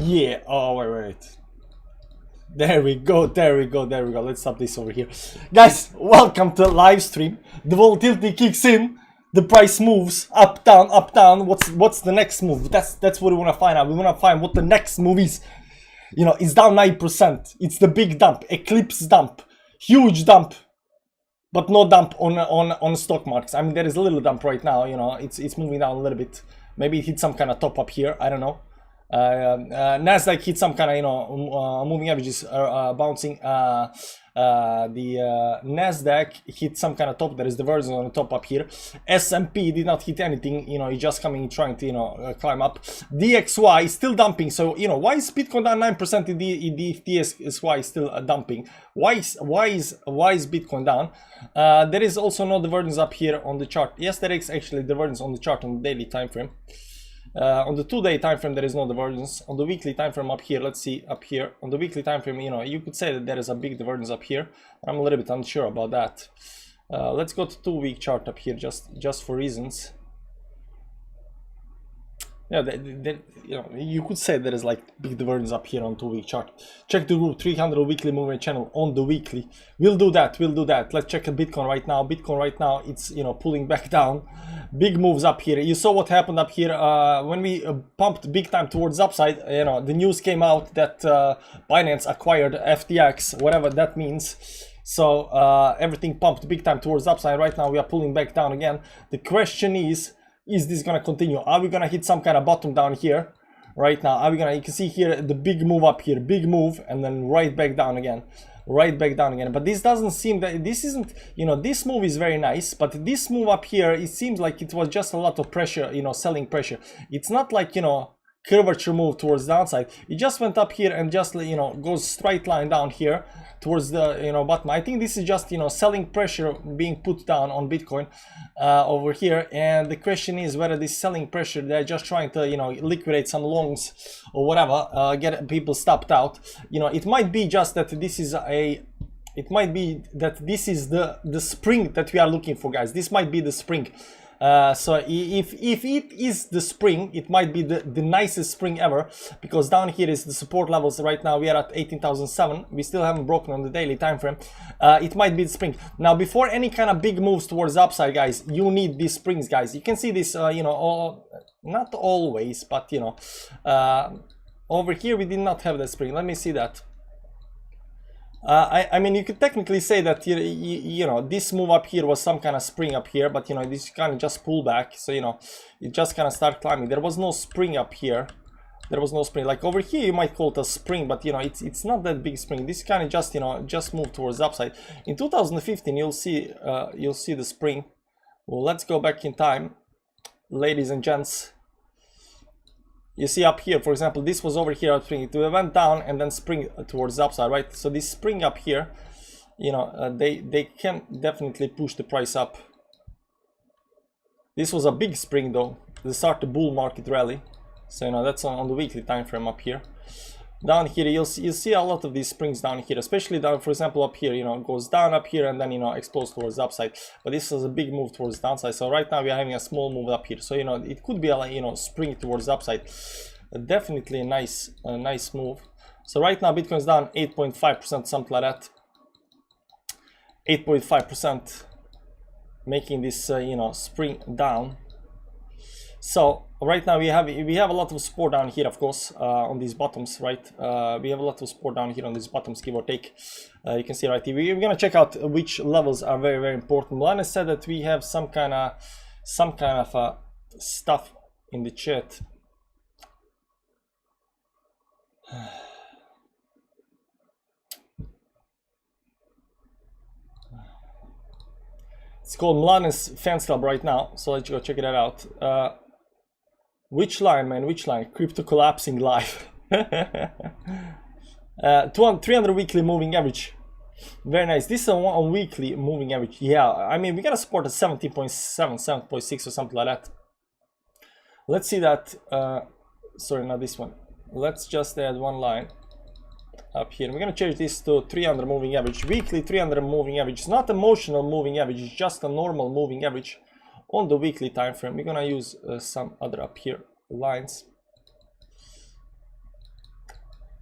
Yeah. Oh, wait. There we go. Let's stop this over here. Guys, welcome to live stream. The volatility kicks in. The price moves up, down, up, down. What's the next move? That's what we want to find out. We want to find what the next move is. You know, it's down 9%. It's the big dump, eclipse dump, huge dump, but no dump on stock markets. I mean, there is a little dump right now. You know, it's moving down a little bit. Maybe it hit some kind of top up here. I don't know. Nasdaq hit some kind of moving averages bouncing. The Nasdaq hit some kind of top. There is divergence on the top up here. S&P did not hit anything. You know, it's just coming, trying to climb up. DXY is still dumping. So you know, why is Bitcoin down 9%? In the DXY is still dumping. Why is Bitcoin down? There is also no divergence up here on the chart. Yes, there is actually divergence on the chart on the daily time frame. On the 2-day time frame, there is no divergence. On the weekly time frame up here, let's see up here. On the weekly time frame, you know, you could say that there is a big divergence up here. I'm a little bit unsure about that. Let's go to 2-week chart up here, just for reasons. Yeah, you know, you could say there is like big divergence up here on 2-week chart. Check the group 300 weekly movement channel on the weekly. We'll do that. Let's check Bitcoin right now. Bitcoin right now, it's, you know, pulling back down. Big moves up here. You saw what happened up here when we pumped big time towards upside. You know, the news came out that Binance acquired FTX, whatever that means. So everything pumped big time towards upside. Right now we are pulling back down again. The question is this gonna continue? Are we gonna hit some kind of bottom down here right now? Are we gonna, you can see here the big move up here, big move, and then right back down again, but this doesn't seem that, this isn't, you know, this move is very nice, but this move up here, it seems like it was just a lot of pressure, you know, selling pressure. It's not like, you know, curvature move towards downside. It just went up here and just, you know, goes straight line down here towards the, you know, bottom. I think this is just, you know, selling pressure being put down on Bitcoin over here. And the question is whether this selling pressure, they're just trying to, you know, liquidate some longs or whatever, get people stopped out. You know, it might be just that this is it might be that this is the spring that we are looking for, guys. This might be the spring. So if it is the spring, it might be the nicest spring ever, because down here is the support levels. Right now we are at 18,007. We still haven't broken on the daily time frame. It might be the spring. Now, before any kind of big moves towards the upside, guys, you need these springs, guys. You can see this, you know, not always, but you know, over here we did not have that spring. Let me see that. I mean, you could technically say that, you know, this move up here was some kind of spring up here, but you know, this kind of just pull back. So, you know, it just kind of start climbing. There was no spring up here. There was no spring. Like over here, you might call it a spring, but you know, it's not that big spring. This kind of just, you know, just move towards the upside. In 2015, you'll see the spring. Well, let's go back in time, ladies and gents. You see up here, for example, this was over here at spring. It went down and then spring towards the upside, right? So this spring up here, you know, they can definitely push the price up. This was a big spring though. They start the bull market rally. So you know, that's on the weekly time frame up here. Down here, you'll see a lot of these springs down here, especially down, for example, up here, you know, it goes down up here and then, you know, explodes towards the upside. But this is a big move towards the downside. So right now we are having a small move up here. So, you know, it could be a, you know, spring towards the upside. Definitely a nice move. So right now Bitcoin's down 8.5%, something like that. 8.5%, making this, you know, spring down. So right now we have a lot of support down here, of course, on these bottoms, right? We have a lot of support down here on these bottoms, give or take. You can see right here. We're gonna check out which levels are very, very important. Lana said that we have some kind of stuff in the chat. It's called Milan's Fans Club right now, so let's go check it out. Which line, man? Which line? Crypto collapsing live. 300 weekly moving average. Very nice. This is a weekly moving average. Yeah, I mean, we gotta support at 17.7, 7.6 or something like that. Let's see that. Sorry, not this one. Let's just add one line up here. We're gonna change this to 300 moving average. Weekly 300 moving average. It's not emotional moving average. It's just a normal moving average on the weekly time frame. We're gonna use some other up here lines.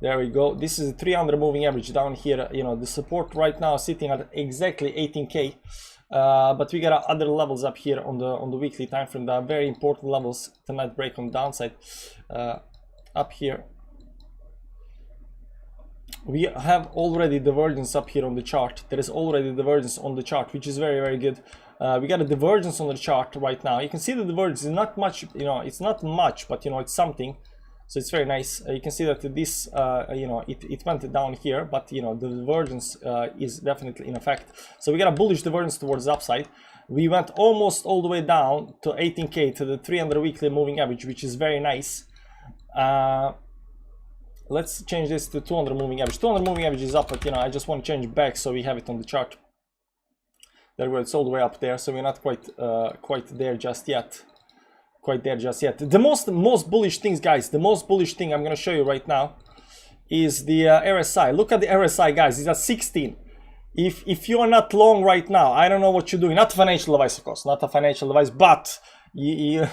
There we go. This is a 300 moving average down here. You know, the support right now sitting at exactly 18k. But we got other levels up here on the weekly time frame. There are very important levels to not break on the downside. Up here, we have already divergence up here on the chart. There is already divergence on the chart, which is very good. We got a divergence on the chart right now. You can see the divergence is not much. You know, it's not much, but you know, it's something. So it's very nice. You can see that this, you know, it went down here, but you know, the divergence is definitely in effect. So we got a bullish divergence towards the upside. We went almost all the way down to 18k, to the 300 weekly moving average, which is very nice. Let's change this to 200 moving average. 200 moving average is up, but you know, I just want to change back so we have it on the chart. There we go. It's all the way up there, so we're not quite there just yet. The most bullish things, guys, the most bullish thing I'm going to show you right now is the RSI. Look at the RSI, guys. It's at 16. If you are not long right now, I don't know what you're doing. Not a financial advice, of course, not a financial advice, but the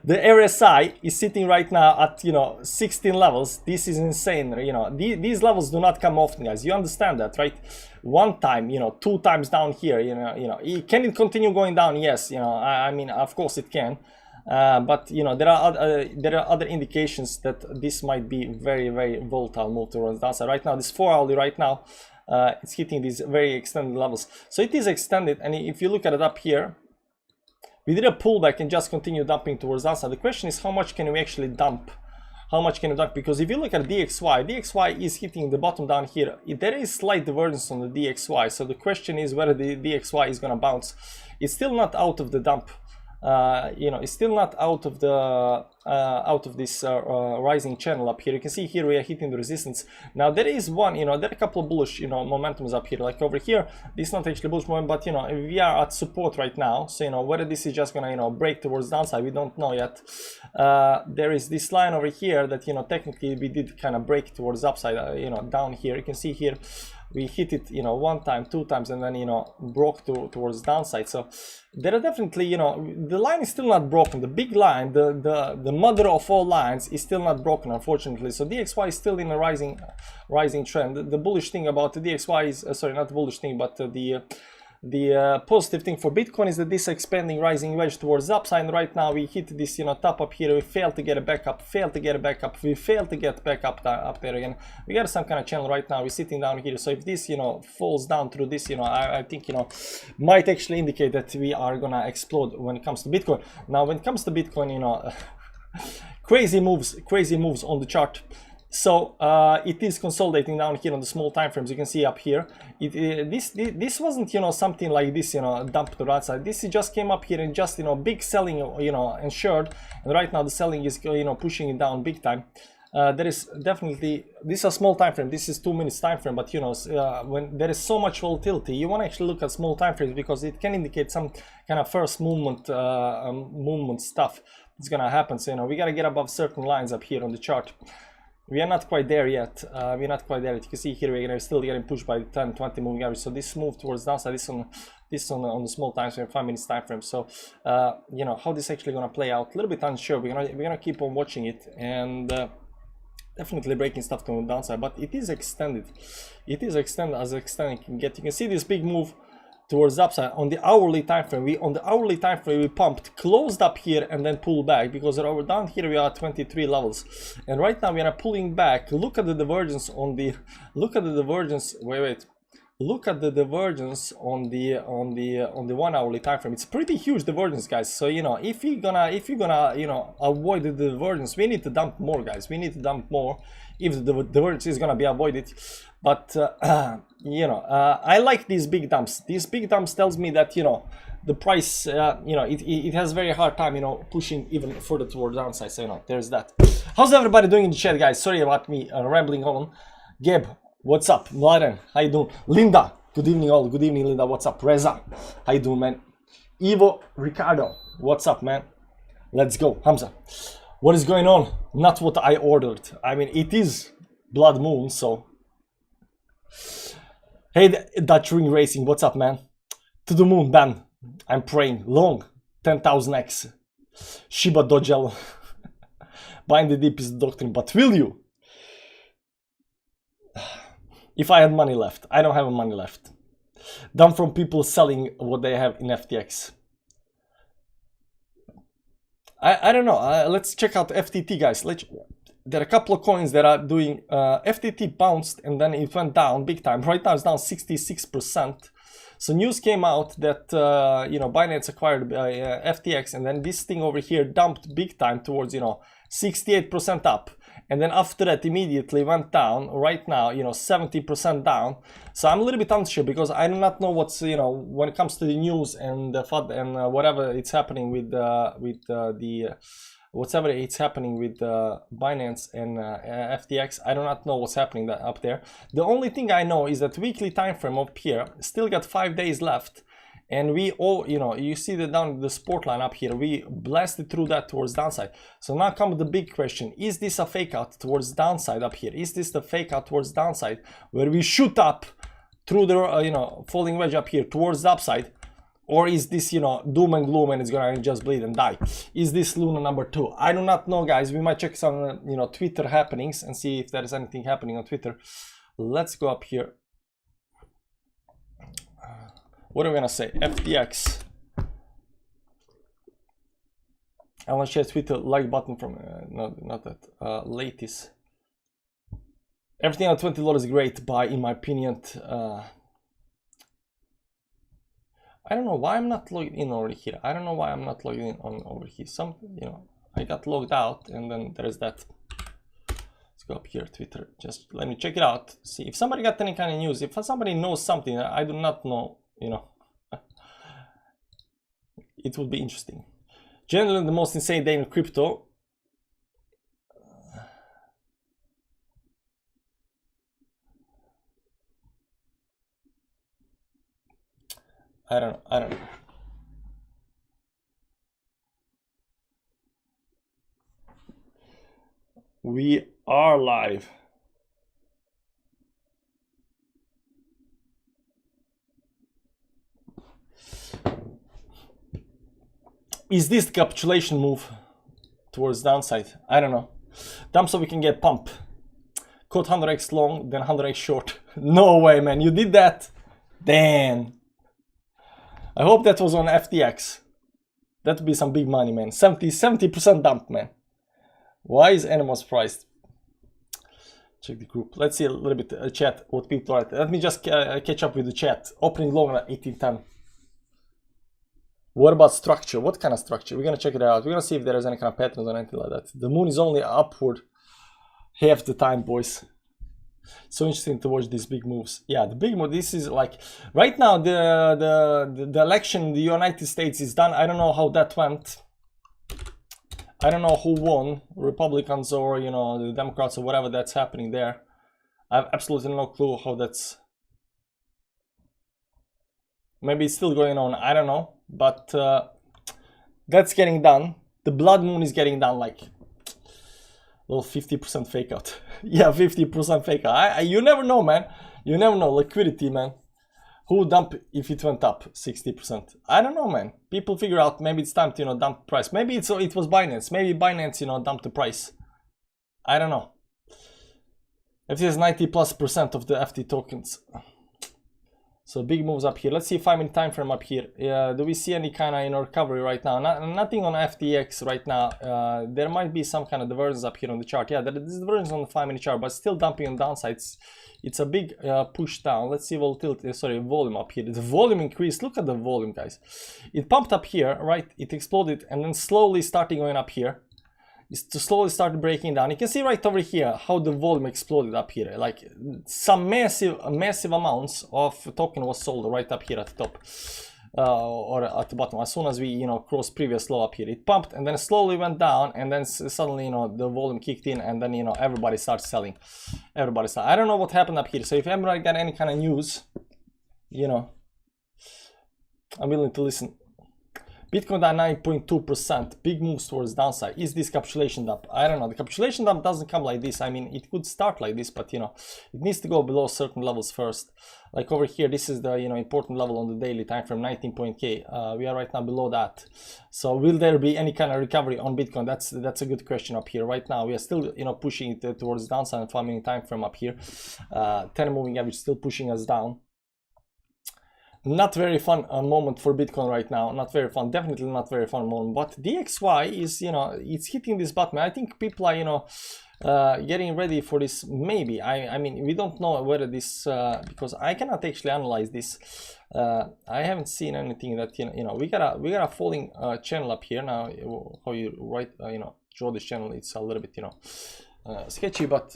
RSI is sitting right now at, you know, 16 levels. This is insane. You know, these levels do not come often, guys. You understand that, right? One time, you know, 2 times down here, you know, can it continue going down? Yes, you know, I mean, of course it can. But you know, there are other indications that this might be very volatile move towards downside. Right now, this 4 hourly right now, it's hitting these very extended levels. So it is extended, and if you look at it up here, we did a pullback and just continue dumping towards downside. The question is, how much can we actually dump? How much can we dump? Because if you look at DXY is hitting the bottom down here. There is slight divergence on the DXY. So the question is whether the DXY is going to bounce. It's still not out of the dump. You know, it's still not out of this rising channel up here. You can see here we are hitting the resistance. Now there is one, you know, there are a couple of bullish, you know, momentums up here. Like over here, this is not actually bullish moment, but you know, we are at support right now. So you know, whether this is just gonna, you know, break towards downside, we don't know yet. There is this line over here that, you know, technically we did kind of break towards upside. You know, down here, you can see here we hit it, you know, 1 time, 2 times, and then, you know, broke towards downside. So there are definitely, you know, the line is still not broken. The big line, the mother of all lines, is still not broken, unfortunately. So DXY is still in a rising trend. The bullish thing about the DXY is sorry, not the bullish thing, but the positive thing for Bitcoin is that this expanding rising wedge towards the upside. And right now we hit this, you know, top up here. We failed to get it back up, we failed to get back up there again. We got some kind of channel right now. We're sitting down here. So if this, you know, falls down through this, you know, I think, you know, might actually indicate that we are gonna explode when it comes to Bitcoin. Now when it comes to Bitcoin, you know, crazy moves on the chart. So it is consolidating down here on the small time frames. You can see up here, this wasn't, you know, something like this, you know, dump to the outside. This just came up here and just, you know, big selling, you know, ensured. And right now the selling is, you know, pushing it down big time. There is definitely, this is a small time frame. This is 2 minutes time frame, but you know, when there is so much volatility, you want to actually look at small time frames because it can indicate some kind of first movement stuff that's gonna happen. So you know, we gotta get above certain lines up here on the chart. We are not quite there yet. We're not quite there. You can see here we're still getting pushed by the 10-20 moving average. So this move towards downside, this on the small time frame, 5 minutes time frame. So you know, how this actually gonna play out, a little bit unsure. We're gonna keep on watching it and definitely breaking stuff to the downside. But it is extended. It is extended as extended can get. You can see this big move towards the upside on the hourly time frame. We pumped, closed up here, and then pulled back because over down here we are at 23 levels, and right now we are pulling back. Look at the divergence on the. Look at the divergence. Look at the divergence on the 1 hourly time frame. It's a pretty huge divergence, guys. So you know, if you're gonna you know, avoid the divergence, we need to dump more, guys. We need to dump more if the divergence is gonna be avoided. But you know, I like these big dumps. These big dumps tells me that, you know, the price, you know, it has very hard time, you know, pushing even further towards downside. So you know, there's that. How's everybody doing in the chat, guys? Sorry about me rambling on. Gab, what's up? Mladen, how you doing? Linda, good evening all. Good evening, Linda. What's up? Reza, how you doing, man? Ivo, Ricardo, what's up, man? Let's go. Hamza, what is going on? Not what I ordered. I mean, it is blood moon, so. Hey, Dutch Ring Racing, what's up, man? To the moon, Ben. I'm praying. Long, 10,000x. Shiba Dojel. Buying the deep is the doctrine, but will you? if I had money left. I don't have money left. Done from people selling what they have in FTX. I don't know. Let's check out FTT, guys. There are a couple of coins that are doing. FTT bounced and then it went down big time. Right now it's down 66%. So news came out that Binance acquired FTX, and then this thing over here dumped big time towards 68% up, and then after that immediately went down. Right now 70% down. So I'm a little bit unsure because I do not know what's when it comes to the news and the FUD and whatever it's happening with whatever it's happening with Binance and FTX. I do not know what's happening up there. The only thing I know is that weekly time frame up here still got 5 days left, and we all, you see the support line up here, we blasted through that towards downside. So now comes the big question: is this a fake out towards downside up here? Is this the fake out towards downside where we shoot up through the falling wedge up here towards the upside? Or is this, doom and gloom and it's gonna just bleed and die? Is this Luna number 2? I do not know, guys. We might check some, Twitter happenings and see if there is anything happening on Twitter. Let's go up here. What are we gonna say? FTX. I want to share Twitter like button from, not that, latest. Everything at $20 is great buy, in my opinion. I don't know why I'm not logged in over here. I don't know why I'm not logged in over here. I got logged out, and then there's that. Let's go up here, Twitter. Just let me check it out. See if somebody got any kind of news. If somebody knows something I do not know, it would be interesting. Generally, the most insane day in crypto. I don't know. We are live. Is this the capitulation move towards downside? I don't know. Dump so we can get pump. Caught 100x long, then 100x short. No way, man. You did that? Damn. I hope that was on FTX. That would be some big money, man. 70% dump, man. Why is Animals priced? Check the group. Let's see a little bit chat, what people are. Let me just catch up with the chat. Opening long at 1810. What about structure? What kind of structure? We're gonna check it out. We're gonna see if there is any kind of patterns or anything like that. The moon is only upward half the time, boys. So interesting to watch these big moves. Yeah, the big move. This is like right now the election in the United States is done. I don't know how that went. I don't know who won, Republicans or the Democrats or whatever that's happening there. I have absolutely no clue how that's. Maybe it's still going on. I don't know, but that's getting done. The blood moon is getting done, like. Well, 50% fake out. Yeah, 50% fake out. You never know, man. You never know. Liquidity, man. Who would dump if it went up 60%? I don't know, man. People figure out maybe it's time to dump price. Maybe it was Binance. Maybe Binance dumped the price. I don't know. If it is 90+% of the FT tokens. So big moves up here. Let's see 5-minute time frame up here. Do we see any kind of recovery right now? Nothing on FTX right now. There might be some kind of divergence up here on the chart. Yeah, there is divergence on the 5-minute chart, but still dumping on downsides. It's a big push down. Let's see volatility. Sorry, volume up here. The volume increased. Look at the volume, guys. It pumped up here, right? It exploded and then slowly starting going up here. Is to slowly start breaking down. You can see right over here how the volume exploded up here. Like some massive amounts of token was sold right up here at the top or at the bottom. As soon as we crossed previous low up here, it pumped and then slowly went down, and then suddenly the volume kicked in, and then everybody starts selling. Everybody starts. I don't know what happened up here. So if everybody got any kind of news, I'm willing to listen. Bitcoin down 9.2%, big moves towards downside. Is this capitulation dump? I don't know. The capitulation dump doesn't come like this. I mean, it could start like this, but you know, it needs to go below certain levels first. Like over here, this is the, you know, important level on the daily time frame, 19.k. We are right now below that. So will there be any kind of recovery on Bitcoin? That's a good question up here. Right now, we are still, you know, pushing it towards downside and 5 minute time frame up here. 10 moving average still pushing us down. Not very fun moment for Bitcoin right now. Not very fun. Definitely not very fun moment. But DXY is, you know, it's hitting this button. I think people are, you know, getting ready for this. Maybe. I mean, we don't know whether this because I cannot actually analyze this. I haven't seen anything that, you know, we got a falling channel up here now. How you write, you know, draw this channel? It's a little bit, you know, sketchy, but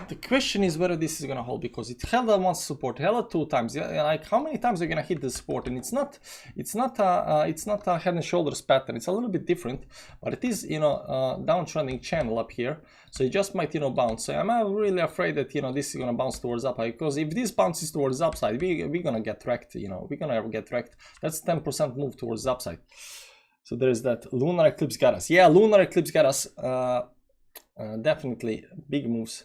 the question is whether this is gonna hold, because it held at one support, held at 2 times. Yeah, like how many times are you gonna hit the support? And it's not a head and shoulders pattern. It's a little bit different, but it is, you know, downtrending channel up here. So it just might, you know, bounce. So I'm really afraid that, you know, this is gonna bounce towards upside, because if this bounces towards upside, we're gonna get wrecked. You know, we're gonna get wrecked. That's 10% move towards upside. So there is that. Lunar eclipse got us. Yeah, lunar eclipse got us. Definitely big moves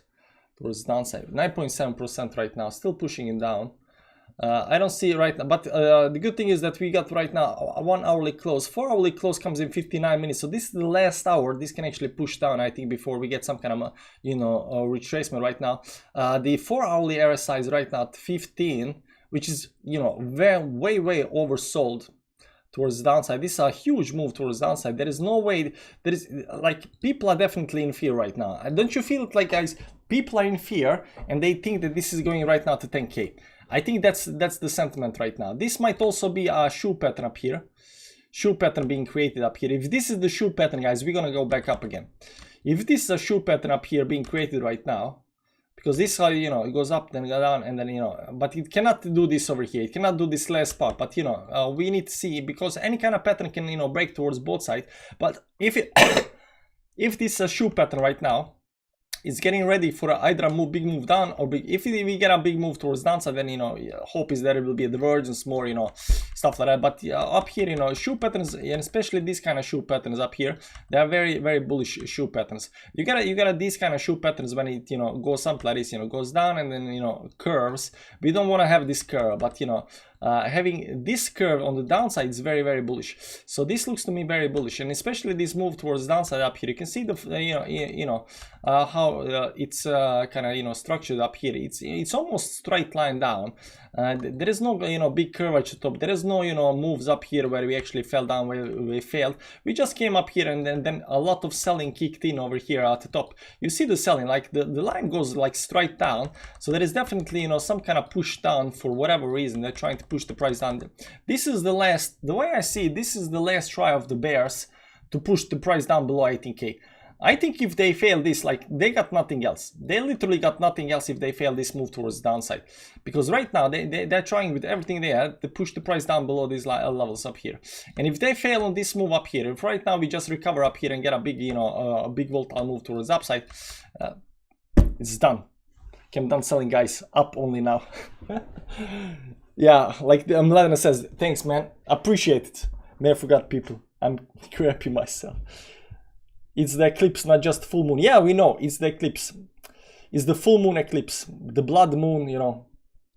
towards downside. 9.7% right now, still pushing it down. I don't see it right now, but the good thing is that we got right now a 1 hourly close. 4 hourly close comes in 59 minutes, so this is the last hour. This can actually push down, I think, before we get some kind of you know, retracement right now. The 4 hourly RSI is right now at 15, which is, you know, way oversold towards the downside. This is a huge move towards the downside. There is no way, there is, like, people are definitely in fear right now. And don't you feel it, like, guys, people are in fear and they think that this is going right now to 10k. I think that's the sentiment right now. This might also be a shoe pattern up here. Shoe pattern being created up here. If this is the shoe pattern, guys, we're gonna go back up again. If this is a shoe pattern up here being created right now, because this, you know, it goes up, then go down, and then, you know, but it cannot do this over here. It cannot do this last part. But, you know, we need to see, because any kind of pattern can, you know, break towards both sides. But if it, if this is a shoe pattern right now, it's getting ready for either a big move down or big. If we get a big move towards downside, then, you know, hope is that it will be a divergence, more, you know, stuff like that. But up here, you know, shoe patterns, and especially this kind of shoe patterns up here, they are very bullish shoe patterns. You got these kind of shoe patterns when it, you know, goes up like this, you know, goes down and then, you know, curves. We don't want to have this curve, but, you know, having this curve on the downside is very bullish. So this looks to me very bullish, and especially this move towards downside up here. You can see the how it's kind of, you know, structured up here. It's almost straight line down. There is no, you know, big curvature top. There is no, you know, moves up here where we actually fell down, where we failed. We just came up here, and then a lot of selling kicked in over here at the top. You see the selling, like the line goes like straight down. So there is definitely, you know, some kind of push down for whatever reason. They're trying to push the price down. This is the way I see it, this is the last try of the bears to push the price down below 18k. I think if they fail this, like, they got nothing else. They literally got nothing else if they fail this move towards the downside. Because right now, they're trying with everything they had to push the price down below these levels up here. And if they fail on this move up here, if right now we just recover up here and get a big, you know, a big volatile move towards the upside, it's done. I'm done selling, guys. Up only now. Yeah, like Mladena says, thanks, man. Appreciate it. Never forgot, people. I'm crappy myself. It's the eclipse, not just full moon. Yeah, we know it's the eclipse. It's the full moon eclipse, the blood moon. You know,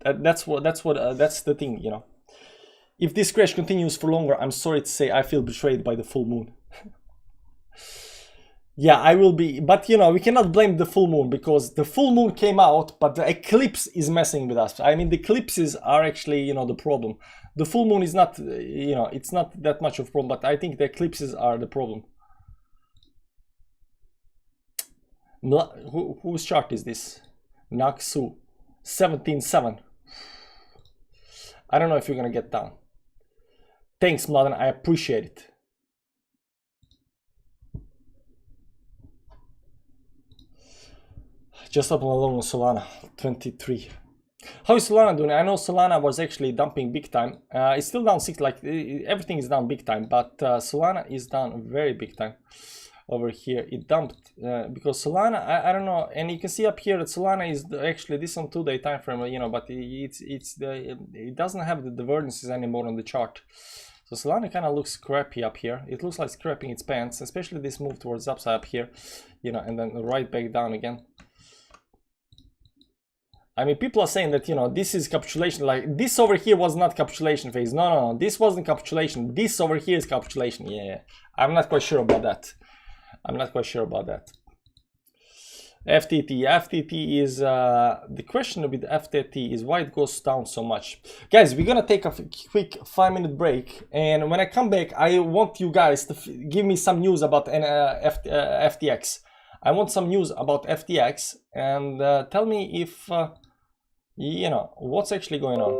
that's the thing. You know, if this crash continues for longer, I'm sorry to say, I feel betrayed by the full moon. Yeah, I will be, but you know, we cannot blame the full moon, because the full moon came out, but the eclipse is messing with us. I mean, the eclipses are actually, you know, the problem. The full moon is not, you know, it's not that much of a problem, but I think the eclipses are the problem. Whose chart is this? Naksu 17.7. I don't know if you're gonna get down. Thanks, Mladen, I appreciate it. Just up along on Solana 23. How is Solana doing? I know Solana was actually dumping big time. It's still down 6, like everything is down big time, but Solana is down very big time. Over here it dumped because Solana, I don't know, and you can see up here that Solana is actually this on 2-day time frame, you know, but it doesn't have the divergences anymore on the chart. So Solana kind of looks scrappy up here. It looks like scrapping its pants, especially this move towards upside up here, you know, and then right back down again. I mean, people are saying that, you know, this is capitulation. Like, this over here was not capitulation phase. No, this wasn't capitulation. This over here is capitulation. Yeah, I'm not quite sure about that. I'm not quite sure about that. FTT is the question with FTT is why it goes down so much. Guys, we're gonna take a quick 5-minute break, and when I come back, I want you guys to give me some news about FTX. I want some news about FTX, and tell me if you know what's actually going on.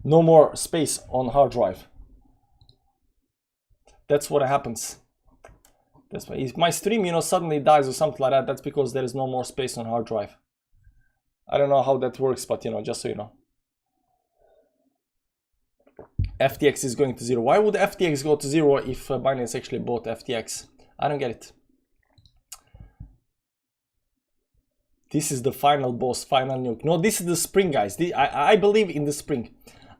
No more space on hard drive. That's what happens. That's why if my stream, you know, suddenly dies or something like that, that's because there is no more space on hard drive. I don't know how that works, but you know, just so you know. FTX is going to zero. Why would FTX go to zero if Binance actually bought FTX? I don't get it. This is the final boss, final nuke. No, this is the spring, guys. I believe in the spring.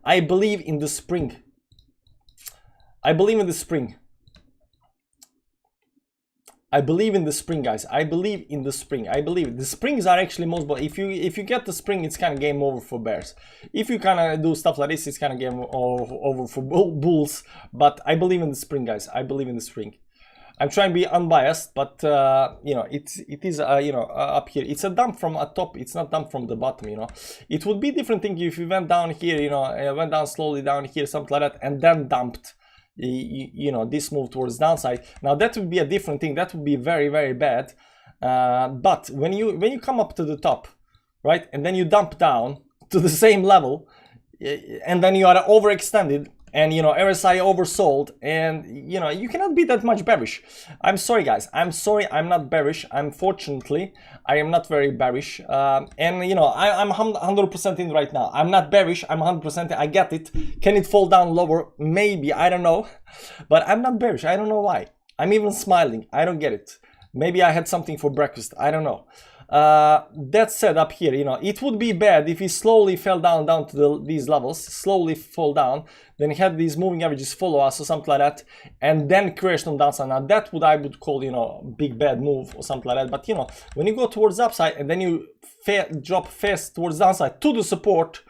I believe in the spring. I believe in the spring. I believe in the spring, guys. I believe in the spring. I believe the springs are actually most. But if you get the spring, it's kind of game over for bears. If you kind of do stuff like this, it's kind of game over for bulls. But I believe in the spring, guys. I believe in the spring. I'm trying to be unbiased, but you know, it is you know, up here. It's a dump from a top. It's not dump from the bottom. You know, it would be different thing if you went down here. You know, went down slowly down here, something like that, and then dumped. You know, this move towards downside. Now that would be a different thing. That would be very, very bad. But when you come up to the top, right, and then you dump down to the same level, and then you are overextended, and you know, RSI oversold, and you know, you cannot be that much bearish. I'm sorry, guys. I'm sorry. I'm not bearish. Unfortunately, I am not very bearish. And you know, I'm 100% in right now. I'm not bearish. I'm 100%. I get it. Can it fall down lower? Maybe. I don't know. But I'm not bearish. I don't know why. I'm even smiling. I don't get it. Maybe I had something for breakfast. I don't know. That said, up here, you know, it would be bad if he slowly fell down to these levels, slowly fall down, then he had these moving averages follow us or something like that, and then crashed on downside. Now that I would call, you know, big bad move or something like that. But you know, when you go towards upside and then you drop fast towards downside to the support,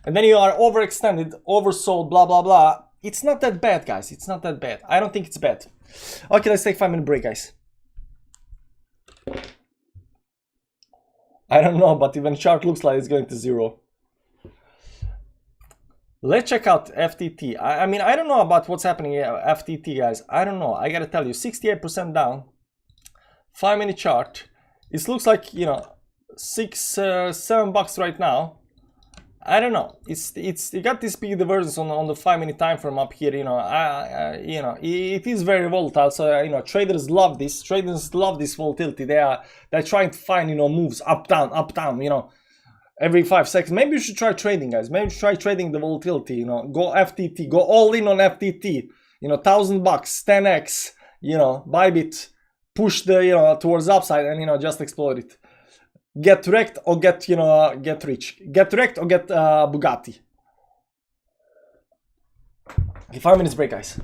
and then you are overextended, oversold, blah blah blah, it's not that bad, guys. It's not that bad. I don't think it's bad. Okay, let's take 5-minute break, guys. I don't know, but even chart looks like it's going to zero. Let's check out FTT. I mean, I don't know about what's happening here, FTT, guys. I don't know. I gotta tell you, 68% down. 5-minute chart. It looks like, you know, $7 right now. I don't know. You got this big divergence on the 5-minute time frame up here. You know, you know, it is very volatile. So you know, traders love this. Traders love this volatility. They're trying to find, you know, moves up down. You know, every 5 seconds. Maybe you should try trading, guys. Maybe you should try trading the volatility. You know, go FTT. Go all in on FTT. You know, $1,000, 10x. You know, Bybit. Push the, you know, towards upside and, you know, just exploit it. Get wrecked or get, you know, get rich. Get wrecked or get Bugatti. Okay, 5 minutes break, guys.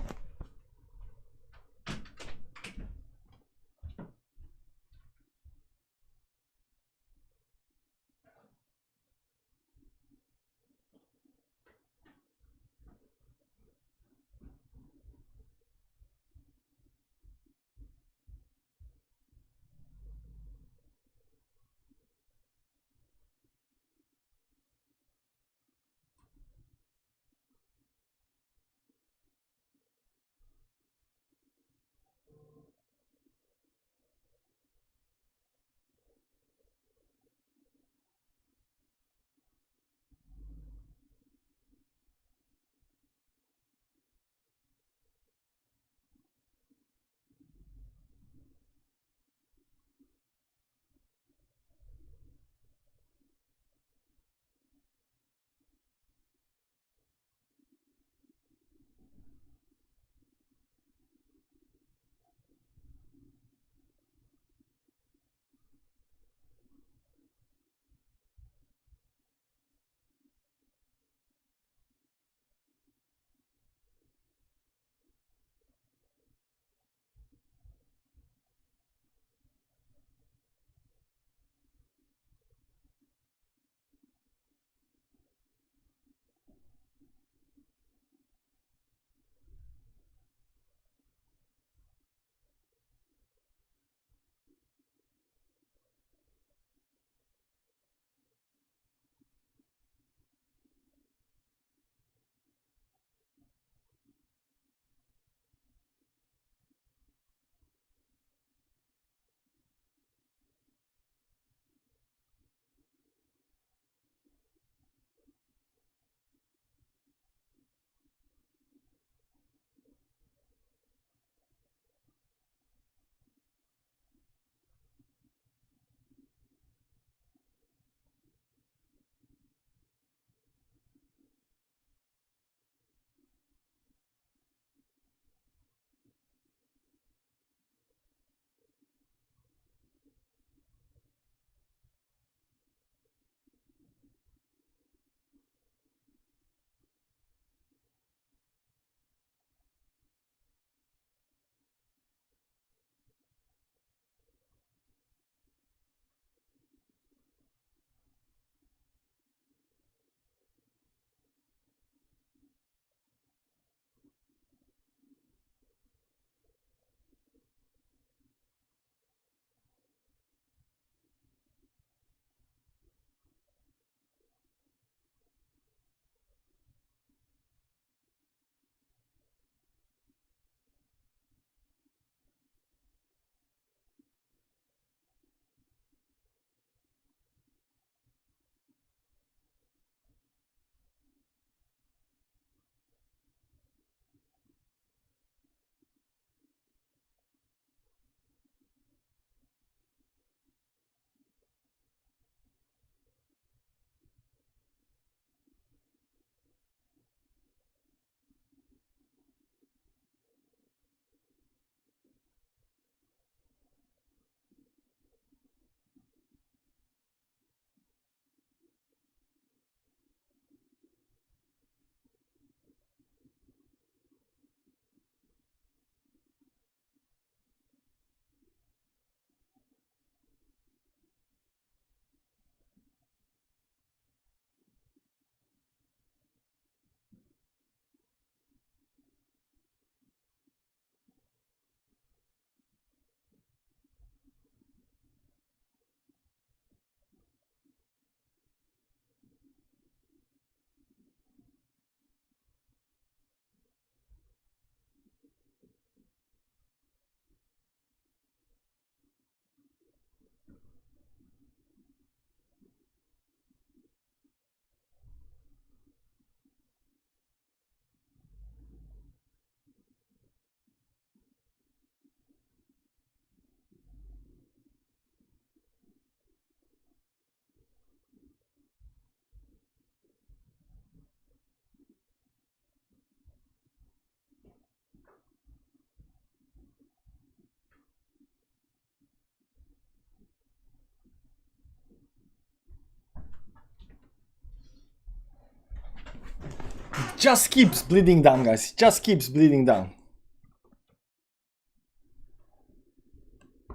Just keeps bleeding down, guys. Just keeps bleeding down.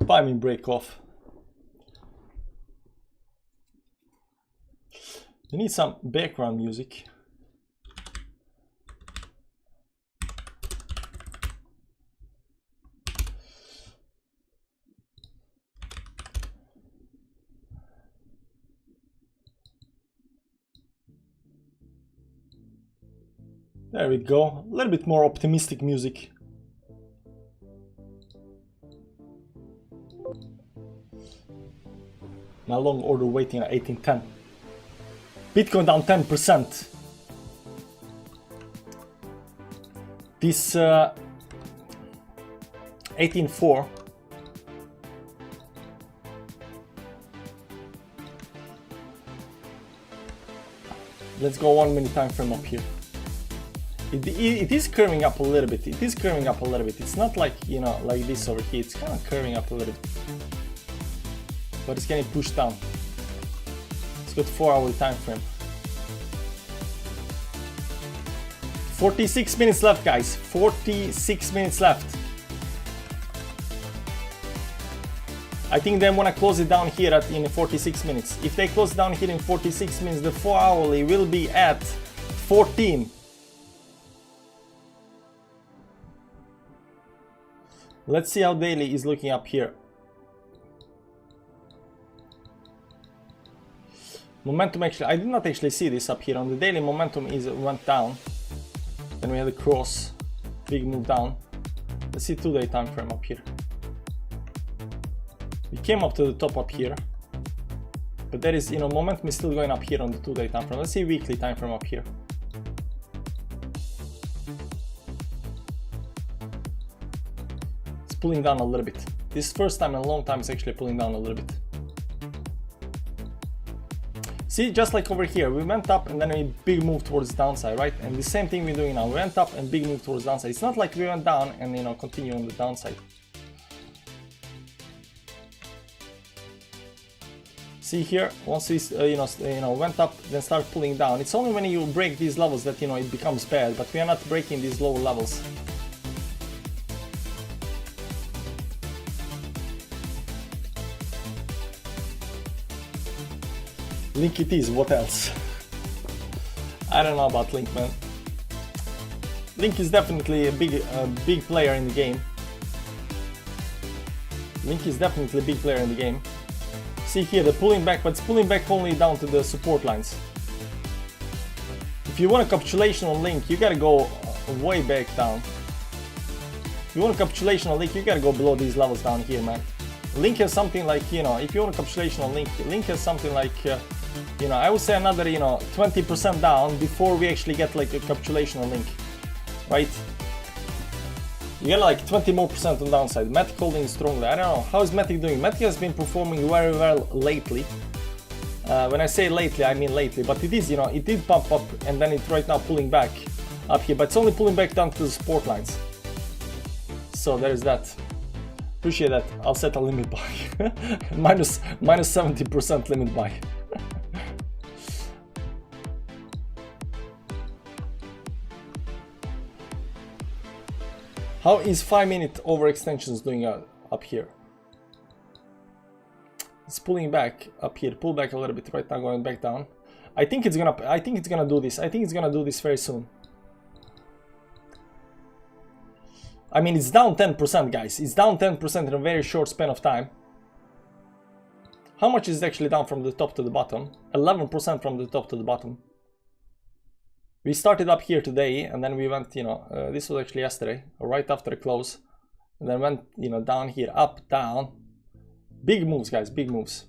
5-minute break off. We need some background music. There we go. A little bit more optimistic music. Now long order waiting at 1810. Bitcoin down 10%. This 18.4. Let's go 1 minute time frame up here. It is curving up a little bit. It is curving up a little bit. It's not like, you know, like this over here. It's kind of curving up a little bit. But it's getting pushed down. It's got 4-hour time frame. 46 minutes left, guys. 46 minutes left. I think they want to close it down here in 46 minutes. If they close it down here in 46 minutes, the 4-hourly will be at 14. Let's see how daily is looking up here. Momentum actually, I did not actually see this up here. On the daily, momentum went down. Then we had a cross, big move down. Let's see 2-day time frame up here. We came up to the top up here, but there is, you know, momentum is still going up here on the 2-day time frame. Let's see weekly time frame up here. It's pulling down a little bit. This first time in a long time is actually pulling down a little bit. See, just like over here, we went up and then we big move towards the downside, right? And the same thing we're doing now. We went up and big move towards the downside. It's not like we went down and, you know, continue on the downside. See here, once we went up, then start pulling down. It's only when you break these levels that, you know, it becomes bad. But we are not breaking these lower levels. Link it is, what else? I don't know about Link, man. Link is definitely a big player in the game. Link is definitely a big player in the game. See here, the pulling back, but it's pulling back only down to the support lines. If you want a capitulation on Link, you gotta go way back down. If you want a capitulation on Link, you gotta go below these levels down here, man. Link has something like, you know, if you want a capitulation on Link, Link has something like, you know, I would say another, you know, 20% down before we actually get like a capitulation on Link, right? You get like 20% more on downside. Matic holding strongly. I don't know, how is Matic doing? Matic has been performing very well lately. When I say lately, I mean lately, but it is, you know, it did pump up and then it's right now pulling back up here, but it's only pulling back down to the support lines. So there is that. Appreciate that. I'll set a limit buy. minus 70% limit buy. How is 5-minute overextensions doing up here? It's pulling back up here, pull back a little bit right now, going back down. I think it's gonna do this. I think it's gonna do this very soon. I mean, it's down 10%, guys. It's down 10% in a very short span of time. How much is it actually down from the top to the bottom? 11% from the top to the bottom. We started up here today, and then we went, you know, this was actually yesterday, right after the close. And then went, you know, down here, up, down. Big moves, guys, big moves.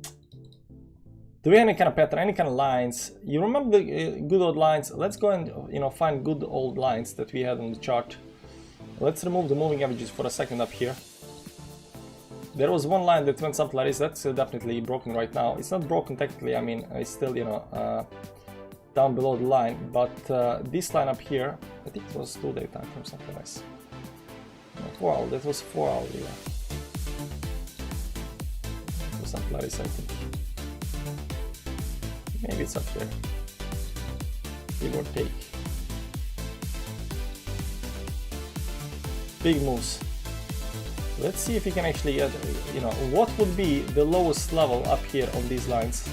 Do we have any kind of pattern, any kind of lines? You remember the good old lines? Let's go and, you know, find good old lines that we had on the chart. Let's remove the moving averages for a second up here. There was one line that went something like this. That's definitely broken right now. It's not broken technically. I mean, it's still, you know, down below the line. But this line up here, I think it was 2-day time frame, something nice. No, 4 hour. That was 4 hour. Yeah. Or something like this, I think. Maybe it's up there. Give or take. Big moves. Let's see if we can actually get, you know, what would be the lowest level up here on these lines.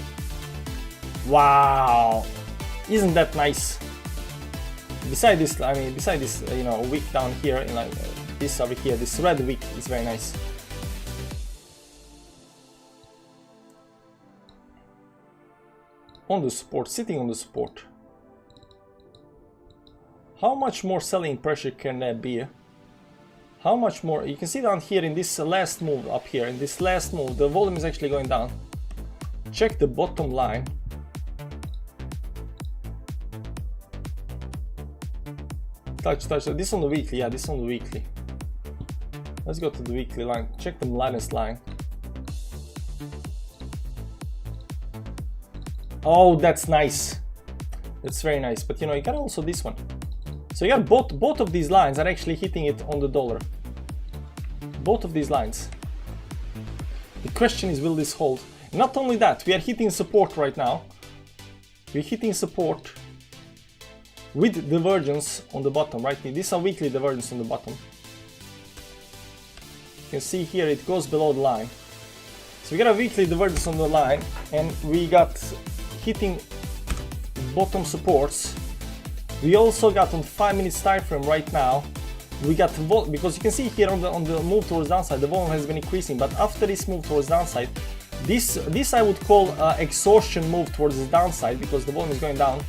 Wow, isn't that nice? Beside this, I mean, beside this, you know, wick down here, and like this over here, this red wick is very nice. On the support, sitting on the support. How much more selling pressure can there be? How much more? You can see down here in this last move up here, in this last move, the volume is actually going down. Check the bottom line. Touch. This on the weekly, yeah, this on the weekly. Let's go to the weekly line. Check the minus line. Oh, that's nice. That's very nice. But you know, you got also this one. So you got both of these lines are actually hitting it on the dollar. Both of these lines. The question is, will this hold? Not only that, we are hitting support right now. We're hitting support with divergence on the bottom, right? This is a weekly divergence on the bottom. You can see here it goes below the line. So we got a weekly divergence on the line, and we got hitting bottom supports. We also got on 5 minutes time frame right now. We got because you can see here on the move towards downside, the volume has been increasing, but after this move towards downside, this I would call exhaustion move towards the downside because the volume is going down.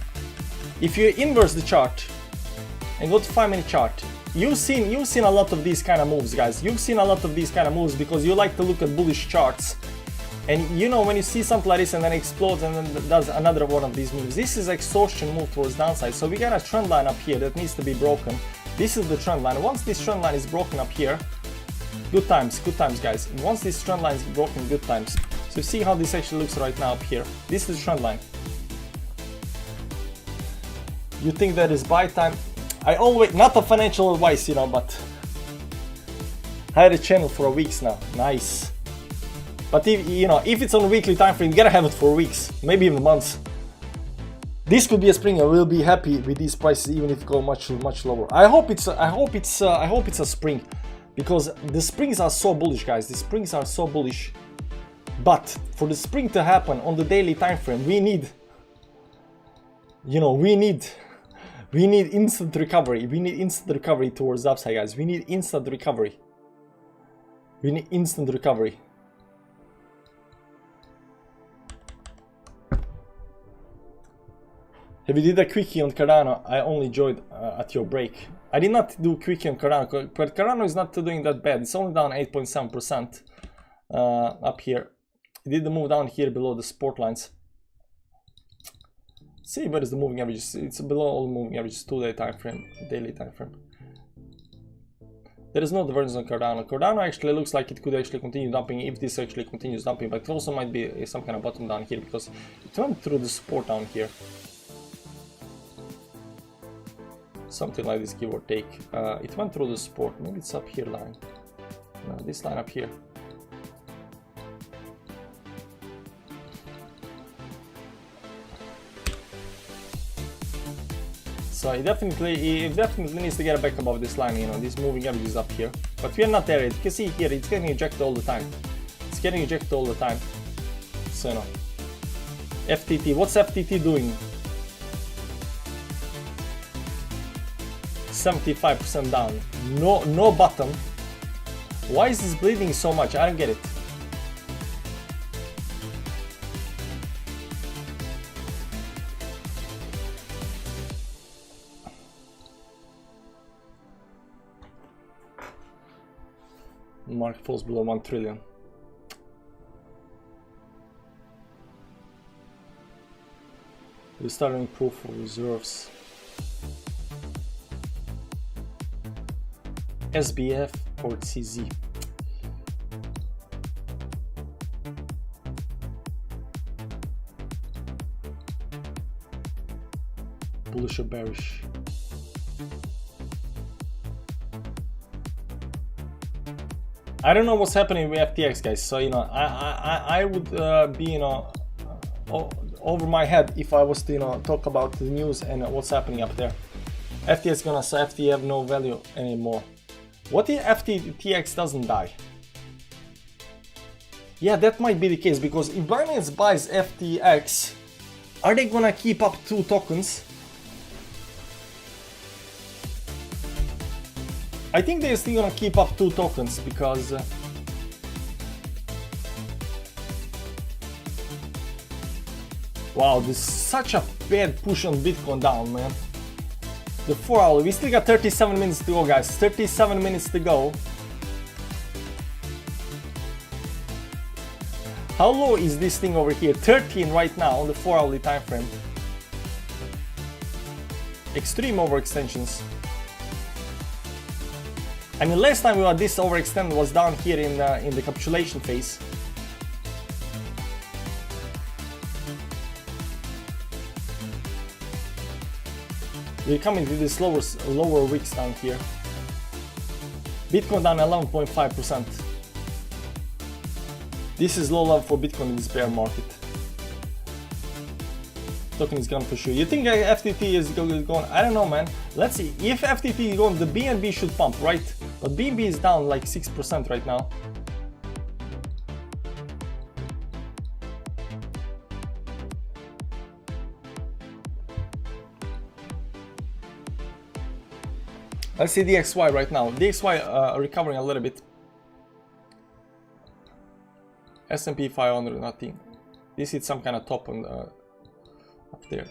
If you inverse the chart and go to 5-minute chart, you've seen a lot of these kind of moves, guys. You've seen a lot of these kind of moves because you like to look at bullish charts. And you know, when you see something like this and then it explodes and then does another one of these moves, this is exhaustion move towards downside. So we got a trend line up here that needs to be broken. This is the trend line. Once this trend line is broken up here, good times guys. Once this trend line is broken, good times. So see how this actually looks right now up here. This is the trend line. You think that is buy time? I always, not a financial advice, you know, but I had a channel for weeks now. Nice. But if you know, if it's on a weekly time frame, you gotta have it for weeks, maybe even months. This could be a spring. I will be happy with these prices, even if it go much lower. I hope it's a spring, because the springs are so bullish, guys. The springs are so bullish. But for the spring to happen on the daily time frame, we need, you know, we need instant recovery. We need instant recovery towards the upside, guys. We need instant recovery. We need instant recovery. Have you did a quickie on Cardano? I only joined at your break. I did not do quickie on Cardano, but Cardano is not doing that bad. It's only down 8.7% up here. It did the move down here below the support lines. See where is the moving averages? It's below all moving averages, 2-day time frame, daily time frame. There is no divergence on Cardano. Cardano actually looks like it could actually continue dumping if this actually continues dumping, but it also might be some kind of bottom down here because it went through the support down here. Something like this, give or take. It went through the support. Maybe it's up here line. No, this line up here. So it definitely needs to get back above this line, you know, this moving average is up here. But we are not there yet. You can see here, it's getting ejected all the time. It's getting ejected all the time. So, you know. FTT, what's FTT doing? 75% down. No bottom. Why is this bleeding so much? I don't get it. Market falls below 1 trillion. We're starting proof of reserves. SBF or CZ. Bullish or bearish? I don't know what's happening with FTX, guys. So you know, I would be, you know, over my head if I was to, you know, talk about the news and what's happening up there. FTX gonna say FT have no value anymore. What if FTX doesn't die? Yeah, that might be the case, because if Binance buys FTX, are they gonna keep up 2 tokens? I think they're still gonna keep up 2 tokens, because wow, this is such a bad push on Bitcoin down, man. The 4 hour, we still got 37 minutes to go, guys. 37 minutes to go. How low is this thing over here? 13 right now on the 4 hourly time frame. Extreme overextensions. I mean, last time we had this overextend was down here in the capitulation phase. We're coming to this lower wicks down here. Bitcoin down 11.5%. This is low level for Bitcoin in this bear market. Token is gone for sure. You think FTT is going? I don't know, man. Let's see. If FTT is going, the BNB should pump, right? But BNB is down like 6% right now. Let's see DXY right now. DXY recovering a little bit. S&P 500, nothing. This is some kind of top on up there.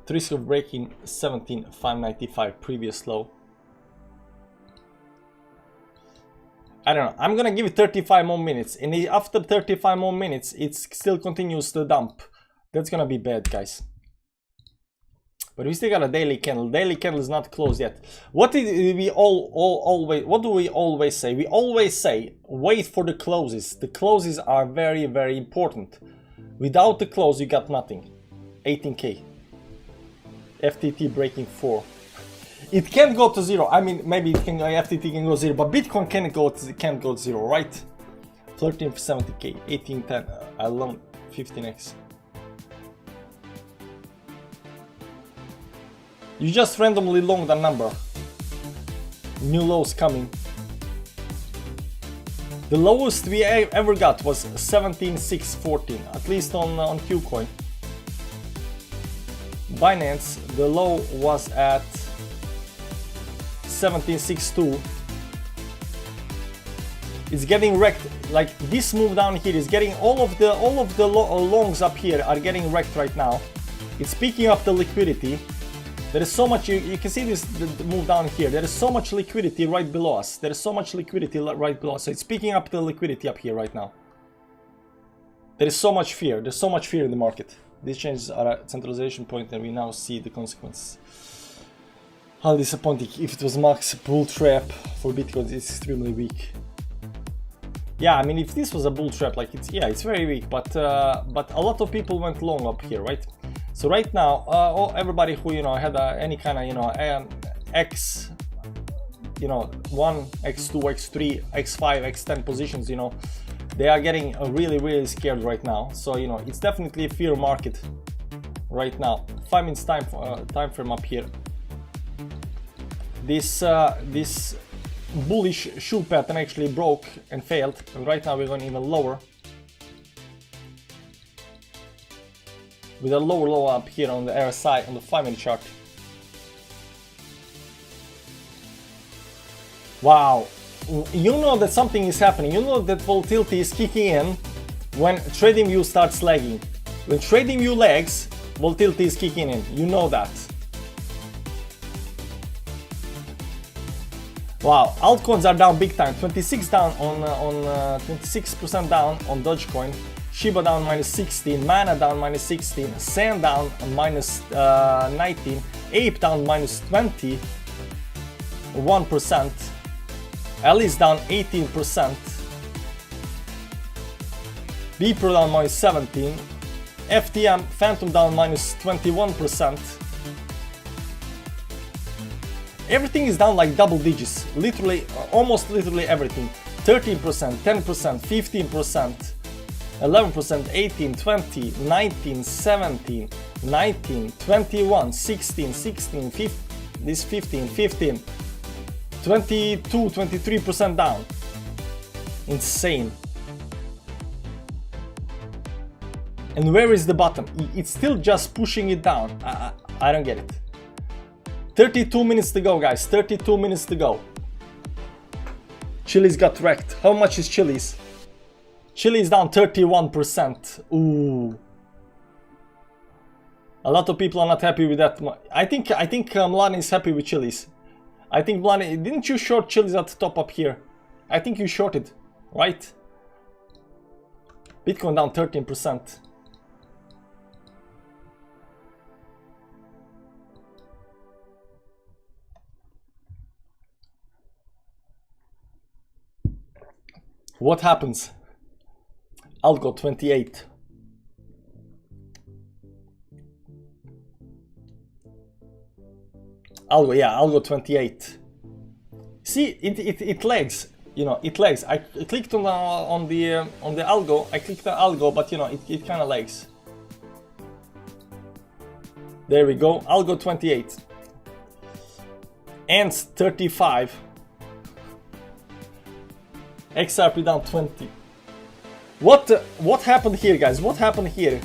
The risk of breaking 17,595 previous low. I don't know. I'm gonna give it 35 more minutes, and after 35 more minutes, it still continues to dump. That's gonna be bad, guys. But we still got a daily candle. Daily candle is not closed yet. What do we always say? We always say, wait for the closes. The closes are very, very important. Without the close, you got nothing. 18K. FTT breaking 4. It can't go to 0. I mean, maybe it can, FTT can go 0, but Bitcoin can't go to 0, right? 1370K, 1810, alone 15x. You just randomly long the number. New lows coming. The lowest we ever got was 17,614, at least on Qcoin. Binance, the low was at 17,602. It's getting wrecked. Like this move down here is getting all of the longs up here are getting wrecked right now. It's picking up the liquidity. There is so much, you can see this the move down here. There is so much liquidity right below us. There is so much liquidity right below us. So it's picking up the liquidity up here right now. There is so much fear. There's so much fear in the market. These changes are a centralization point, and we now see the consequences. How disappointing. If it was max bull trap for Bitcoin, it's extremely weak. Yeah, I mean, if this was a bull trap, like it's very weak, but a lot of people went long up here, right? So right now, everybody who had any kind of X, 1, X2, X3, X5, X10 positions, they are getting really scared right now. So it's definitely a fear market right now. 5 minutes time frame up here. This bullish shoe pattern actually broke and failed, and right now we're going even lower. With a lower low up here on the RSI on the 5-minute chart. Wow, you know that something is happening. You know that volatility is kicking in when TradingView starts lagging. When TradingView lags, volatility is kicking in. You know that. Wow, altcoins are down big time. 26% down on Dogecoin. Shiba down -16, Mana down -16, Sand down -19, Ape down -20, 1%, Alice down 18%, Beeper down -17, FTM Phantom down -21%. Everything is down like double digits, literally, almost literally everything. 13%, 10%, 15%. 11%, 18, 20, 19, 17, 19, 21, 16, 16, 15, this 15, 15, 22, 23% down. Insane. And where is the bottom? It's still just pushing it down. I don't get it. 32 minutes to go, guys. 32 minutes to go. Chiliz got wrecked. How much is Chiliz? Chiliz is down 31%. Ooh. A lot of people are not happy with that. I think Mlani is happy with Chiliz. I think Mlani, didn't you short Chiliz at the top up here? I think you shorted, right? Bitcoin down 13%. What happens? Algo 28. Algo, yeah, Algo 28. See, it lags. You know, it lags. I clicked on the Algo. I clicked on Algo, but you know, it kind of lags. There we go. Algo 28. Ants 35. XRP down 20. What happened here, guys? What happened here?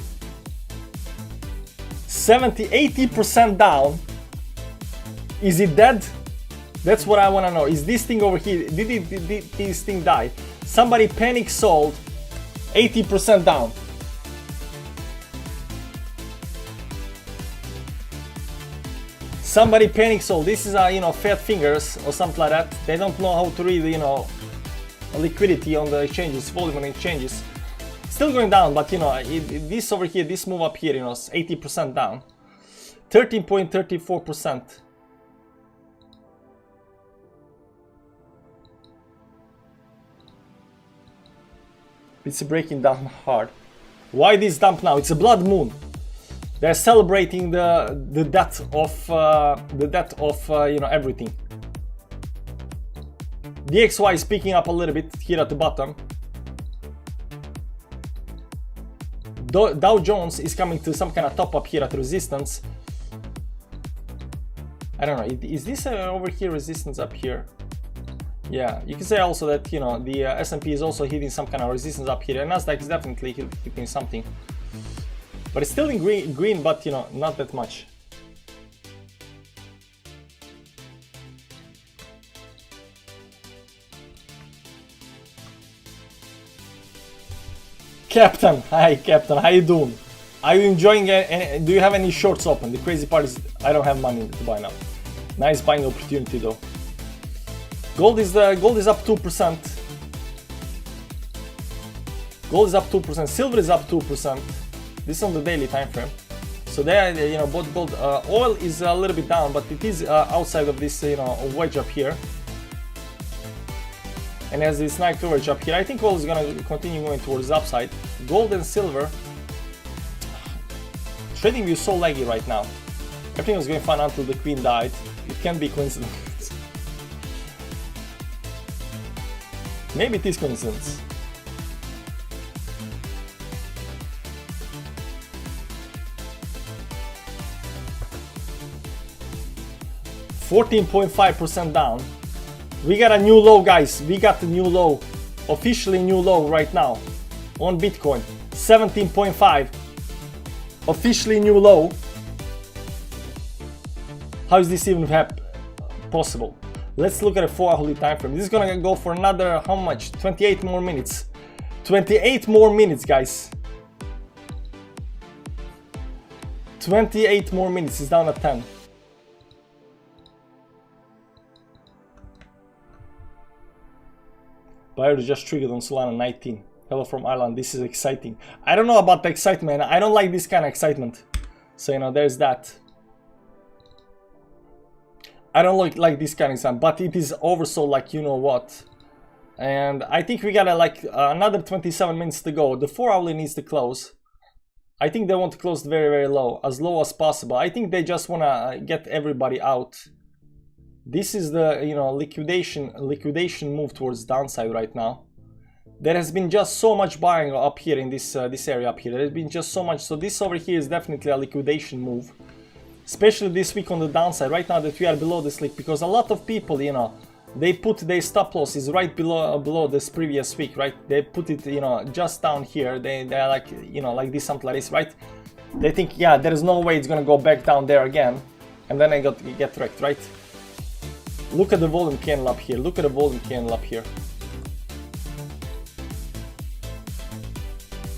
80% down. Is it dead? That's what I want to know. Is this thing over here, did this thing die? Somebody panic sold. 80% down. Somebody panic sold. This is you know, fat fingers or something like that. They don't know how to read, you know, liquidity on the exchanges, volume on exchanges. Still going down, but you know, this over here, this move up here, you know, is 80% down. 13.34%. It's breaking down hard. Why this dump now? It's a blood moon. They're celebrating the death of you know, everything. DXY is picking up a little bit here at the bottom. Dow Jones is coming to some kind of top up here at resistance. I don't know, is this over here resistance up here? Yeah, you can say also that, you know, the S&P is also hitting some kind of resistance up here, and Nasdaq is definitely hitting something. But it's still in green, but you know, not that much. Captain, hi Captain, how you doing? Are you enjoying it? Do you have any shorts open? The crazy part is I don't have money to buy now. Nice buying opportunity though. Gold is up 2%. Gold is up 2%. Silver is up 2%. This is on the daily time frame. So there, you know, both gold. Oil is a little bit down, but it is outside of this, you know, wedge up here. And as this nice coverage up here, I think gold is gonna continue going towards the upside. Gold and silver. Trading view is so laggy right now. Everything was going fine until the queen died. It can be coincidence. Maybe it is coincidence. $14.5% down. We got a new low, guys. We got the new low. Officially new low right now on Bitcoin. 17.5. Officially new low. How is this even possible? Let's look at a 4-hourly time frame. This is gonna go for another, how much? 28 more minutes. 28 more minutes, guys. 28 more minutes. It's down at 10. Buyer just triggered on Solana 19. Hello from Ireland. This is exciting. I don't know about the excitement. I don't like this kind of excitement. So, you know, there's that. I don't like this kind of excitement, but it is oversold like you know what. And I think we got like another 27 minutes to go. The 4-hourly needs to close. I think they want to close very low as possible. I think they just want to get everybody out. This is the, you know, liquidation move towards downside right now. there has been just so much buying up here in this this area up here. There has been just so much. So this over here is definitely a liquidation move, especially this week on the downside. Right now that we are below this leak, because a lot of people, you know, they put their stop losses right below this previous week, right? They put it, you know, just down here. They're like, you know, like this, something like this, right? They think, yeah, there is no way it's gonna go back down there again, and then they get wrecked, right? Look at the volume candle up here. Look at the volume candle up here.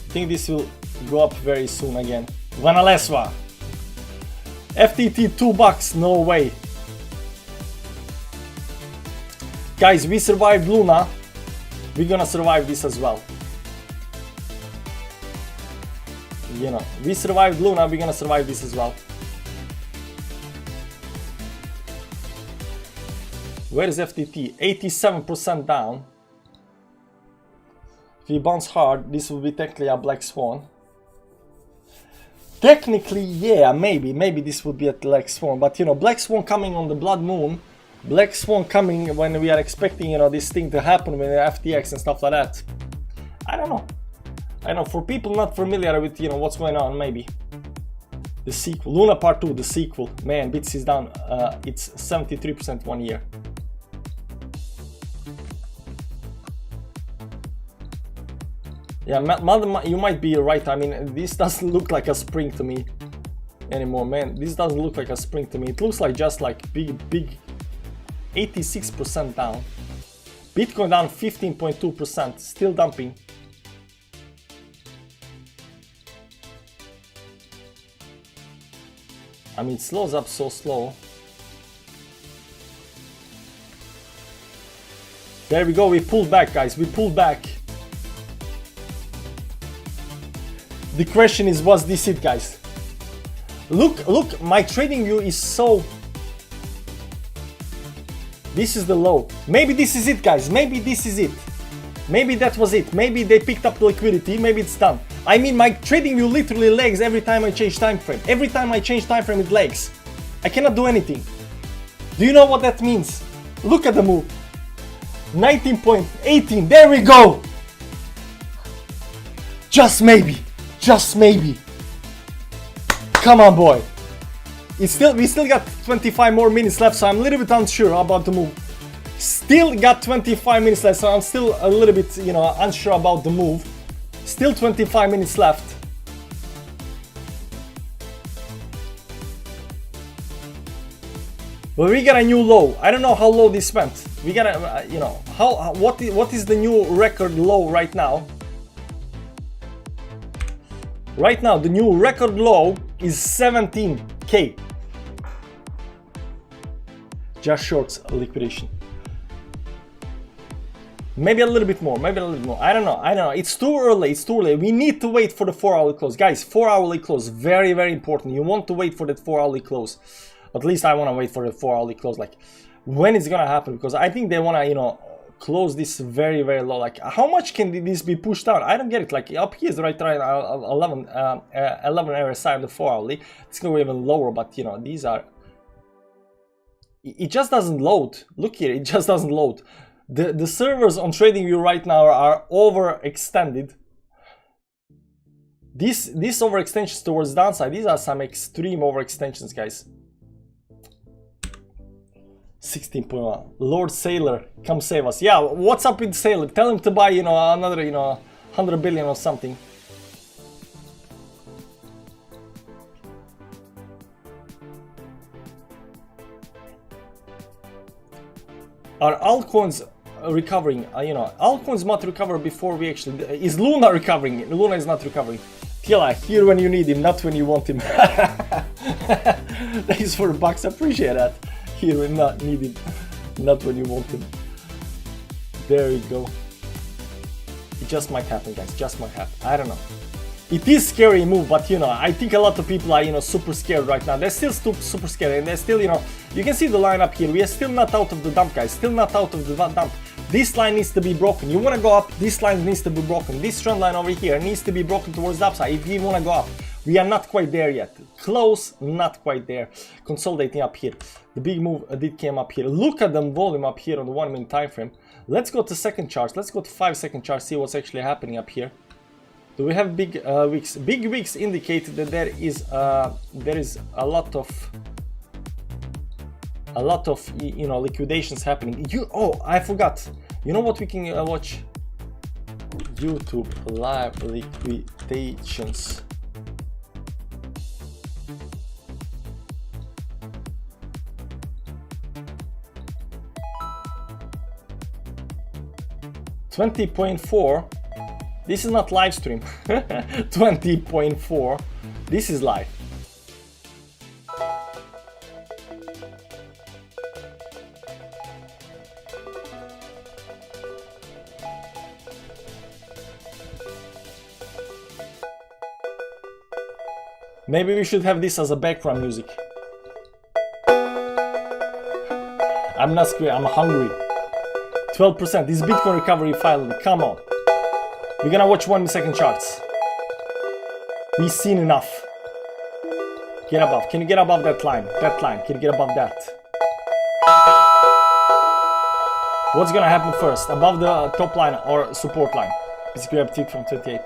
I think this will go up very soon again. Vanalesva. FTT $2, no way. Guys, we survived Luna. We're gonna survive this as well. You know, we survived Luna, we're gonna survive this as well. Where is FTT? 87% down. If we bounce hard, this will be technically a black swan. Technically, yeah, maybe this would be a black swan, but you know, black swan coming on the blood moon, black swan coming when we are expecting, you know, this thing to happen with the FTX and stuff like that. I don't know. I know, for people not familiar with, you know, what's going on, maybe. The sequel, Luna Part 2, the sequel. Man, Bits is down, it's 73% 1 year. Yeah, you might be right. I mean, this doesn't look like a spring to me anymore, man. This doesn't look like a spring to me. It looks like just like big 86% down. Bitcoin down 15.2%, still dumping. I mean, it slows up so slow. There we go, we pulled back, guys, we pulled back. The question is, was this it, guys? Look, my trading view is so... This is the low. Maybe this is it, guys, maybe this is it. Maybe that was it. Maybe they picked up the liquidity, maybe it's done. I mean, my trading view literally lags every time I change time frame. Every time I change time frame, it lags. I cannot do anything. Do you know what that means? Look at the move. 19.18, there we go. Just maybe. Just maybe. Come on, boy. We still got 25 more minutes left, so I'm a little bit unsure about the move. Still got 25 minutes left, so I'm still a little bit, you know, unsure about the move. Still 25 minutes left. But we got a new low. I don't know how low this went. We got a, you know, what is the new record low right now? Right now, the new record low is 17K. Just shorts liquidation. Maybe a little bit more, maybe a little bit more. I don't know. It's too early, We need to wait for the 4-hourly close. Guys, 4-hourly close, very, very important. You want to wait for that 4-hourly close. At least I want to wait for the 4-hourly close. Like, when it's gonna happen? Because I think they want to, you know, close this very, very low. Like, how much can this be pushed down? I don't get it. Like, up here is right around 11 RSI on the 4-hourly. It's gonna go even lower, but you know, these are... It just doesn't load. Look here, it just doesn't load. The servers on TradingView right now are overextended. These overextensions towards downside, these are some extreme overextensions, guys. 16.1. Lord Sailor, come save us. Yeah, what's up with Sailor? Tell him to buy, you know, another, you know, 100 billion or something. Are altcoins recovering? You know, altcoins might recover before we actually... Is Luna recovering? Luna is not recovering. Tila, here when you need him, not when you want him. Thanks for the bucks, appreciate that. Here when not need him, not when you want him. There you go. It just might happen, guys, just might happen. I don't know. It is scary move, but you know, I think a lot of people are, you know, super scared right now. They're still super scared, and they're still, you know, you can see the line up here. We are still not out of the dump, guys. Still not out of the dump. This line needs to be broken. You want to go up, this line needs to be broken. This trend line over here needs to be broken towards the upside if you want to go up. We are not quite there yet. Close, not quite there. Consolidating up here. The big move did came up here. Look at the volume up here on the 1 minute time frame. Let's go to second chart. Let's go to 5-second chart. See what's actually happening up here. Do we have big wicks? Big wicks indicate that there is a lot of you know, liquidations happening. Oh, I forgot. You know what we can watch? YouTube live liquidations. $20.4. This is not live stream. 20.4. This is live. Maybe we should have this as a background music. I'm not scared, I'm hungry. 12%. This Bitcoin recovery file, come on. We're gonna watch 1 second charts. We've seen enough. Get above. Can you get above that line? That line. Can you get above that? What's gonna happen first? Above the top line or support line? Basically, grab tick from 28.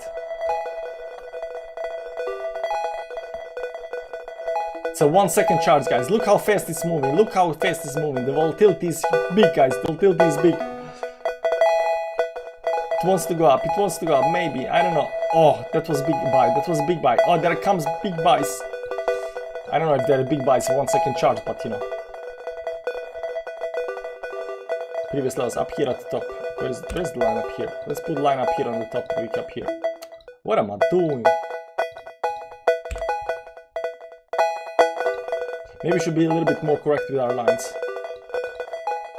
It's a 1 second chart, guys. Look how fast it's moving. Look how fast it's moving. The volatility is big, guys. The volatility is big. It wants to go up. It wants to go up. Maybe. I don't know. Oh, that was big buy. That was big buy. Oh, there comes big buys. I don't know if there are big buys for 1 second chart, but you know. Previous levels up here at the top. Where's the line up here? Let's put the line up here on the top. Week up here. What am I doing? Maybe we should be a little bit more correct with our lines.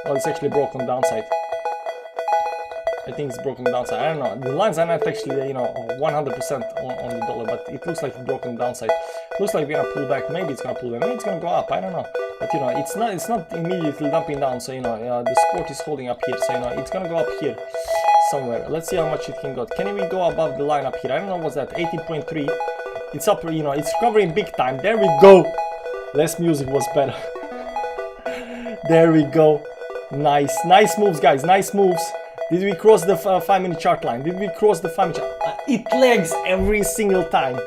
Oh, it's actually broken downside. I think it's broken downside. I don't know. The lines are not actually, you know, 100% on the dollar, but it looks like it's broken downside. It looks like we're gonna pull back. Maybe it's gonna pull back. Maybe it's gonna go up. I don't know. But you know, it's not immediately dumping down. So you know, the support is holding up here. So you know, it's gonna go up here somewhere. Let's see how much it can go. Can we go above the line up here? I don't know what's that. 18.3. It's up. You know, it's recovering big time. There we go. Less music was better. There we go. Nice moves, guys. Nice moves. Did we cross the 5 minute chart line? Did we cross the 5 minute chart? It lags every single time.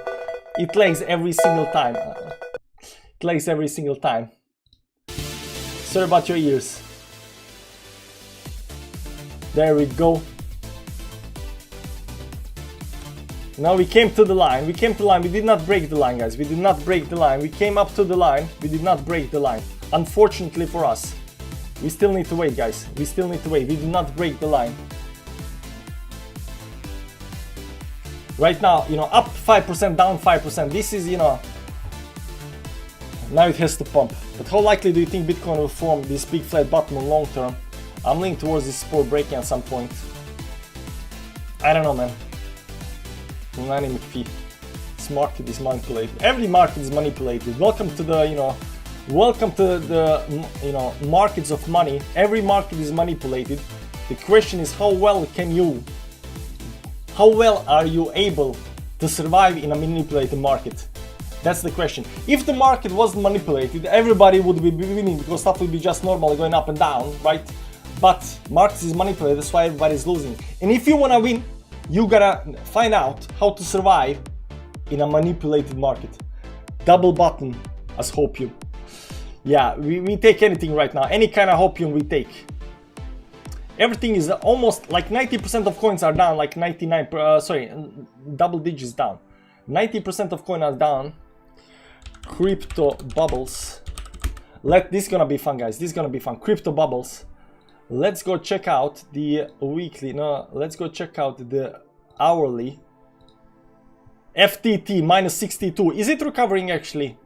It lags every single time. It lags every single time. Sorry about your ears. There we go. Now we came to the line. We came to the line. We did not break the line, guys. We did not break the line. We came up to the line. We did not break the line. Unfortunately for us. We still need to wait, guys. We still need to wait. We did not break the line. Right now, you know, up 5%, down 5%. This is, you know, now it has to pump. But how likely do you think Bitcoin will form this big flat bottom on long term? I'm leaning towards this support breaking at some point. I don't know, man. Nanny McPhee. This market is manipulated. Every market is manipulated. Welcome to the, you know, markets of money. Every market is manipulated. The question is how well are you able to survive in a manipulated market? That's the question. If the market wasn't manipulated, everybody would be winning because stuff would be just normal going up and down, right? But markets is manipulated, that's why everybody's losing. And if you wanna win, you gotta find out how to survive in a manipulated market. Double button as hopium. Yeah, we take anything right now. Any kind of hopium we take. Everything is almost like 90% of coins are down, like 99, double digits down. 90% of coins are down. Crypto bubbles. This is gonna be fun, guys. This is gonna be fun. Crypto bubbles. Let's go check out the weekly. No, let's go check out the hourly. FTT minus 62. Is it recovering actually?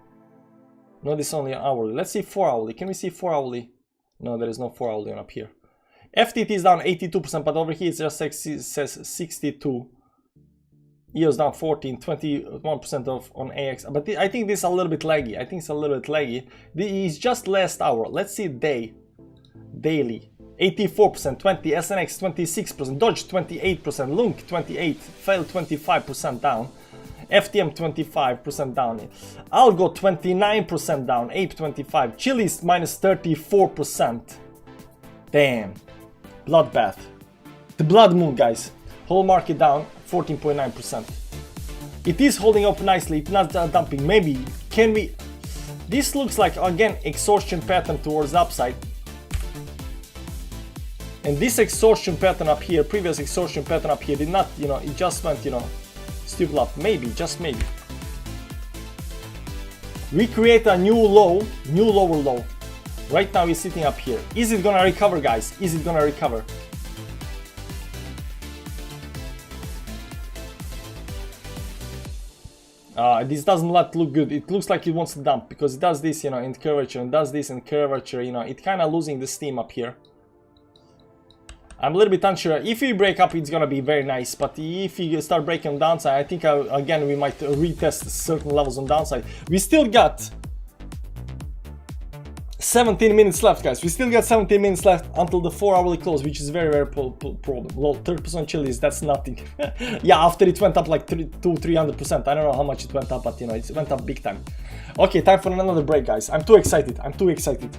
No, this is only hourly. Let's see 4 hourly. Can we see 4 hourly? No, there is no 4 hourly up here. FTT is down 82%, but over here it just says 62. EOS down 14, 21% off on AX. But I think this is a little bit laggy. I think it's a little bit laggy. It's just last hour. Let's see daily. 84%, 20, SNX 26%, Dodge 28%, Lunk 28, Fail 25% down. FTM 25% down. Algo 29% down. Ape 25. Chiliz minus 34%. Damn. Bloodbath. The Blood Moon, guys. Whole market down 14.9%. It is holding up nicely. It's not dumping. Maybe. Can we... This looks like, again, exhaustion pattern towards the upside. And this exhaustion pattern up here, previous exhaustion pattern up here, did not, you know, it just went, you know, stupid up. Maybe, just maybe. We create a new low, new lower low. Right now it's sitting up here. Is it gonna recover, guys? Is it gonna recover? This doesn't look good. It looks like it wants to dump because it does this, you know, in curvature, and does this in curvature, you know, it kind of losing the steam up here. I'm a little bit unsure. If we break up, it's gonna be very nice, but if you start breaking on downside, I think again we might retest certain levels on downside. We still got 17 minutes left, guys. We still got 17 minutes left until the 4-hourly close, which is very problem. Lol, 30% Chiliz, that's nothing. Yeah, after it went up like 300%. I don't know how much it went up, but you know, it went up big time. Okay, time for another break, guys. I'm too excited. I'm too excited.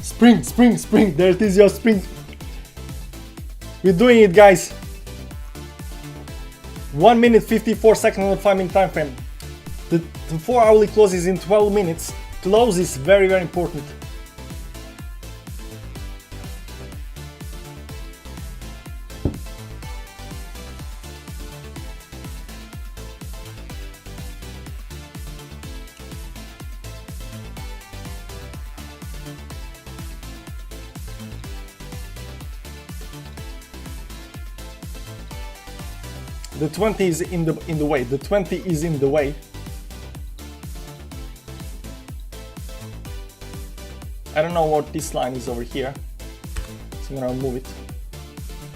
Spring, spring, spring. There it is, your spring. We're doing it, guys. 1 minute 54 seconds on the 5 minute time frame. The 4 hourly close is in 12 minutes. Close is very, very important. The 20 is in the way. The 20 is in the way. I don't know what this line is over here, so I'm gonna remove it.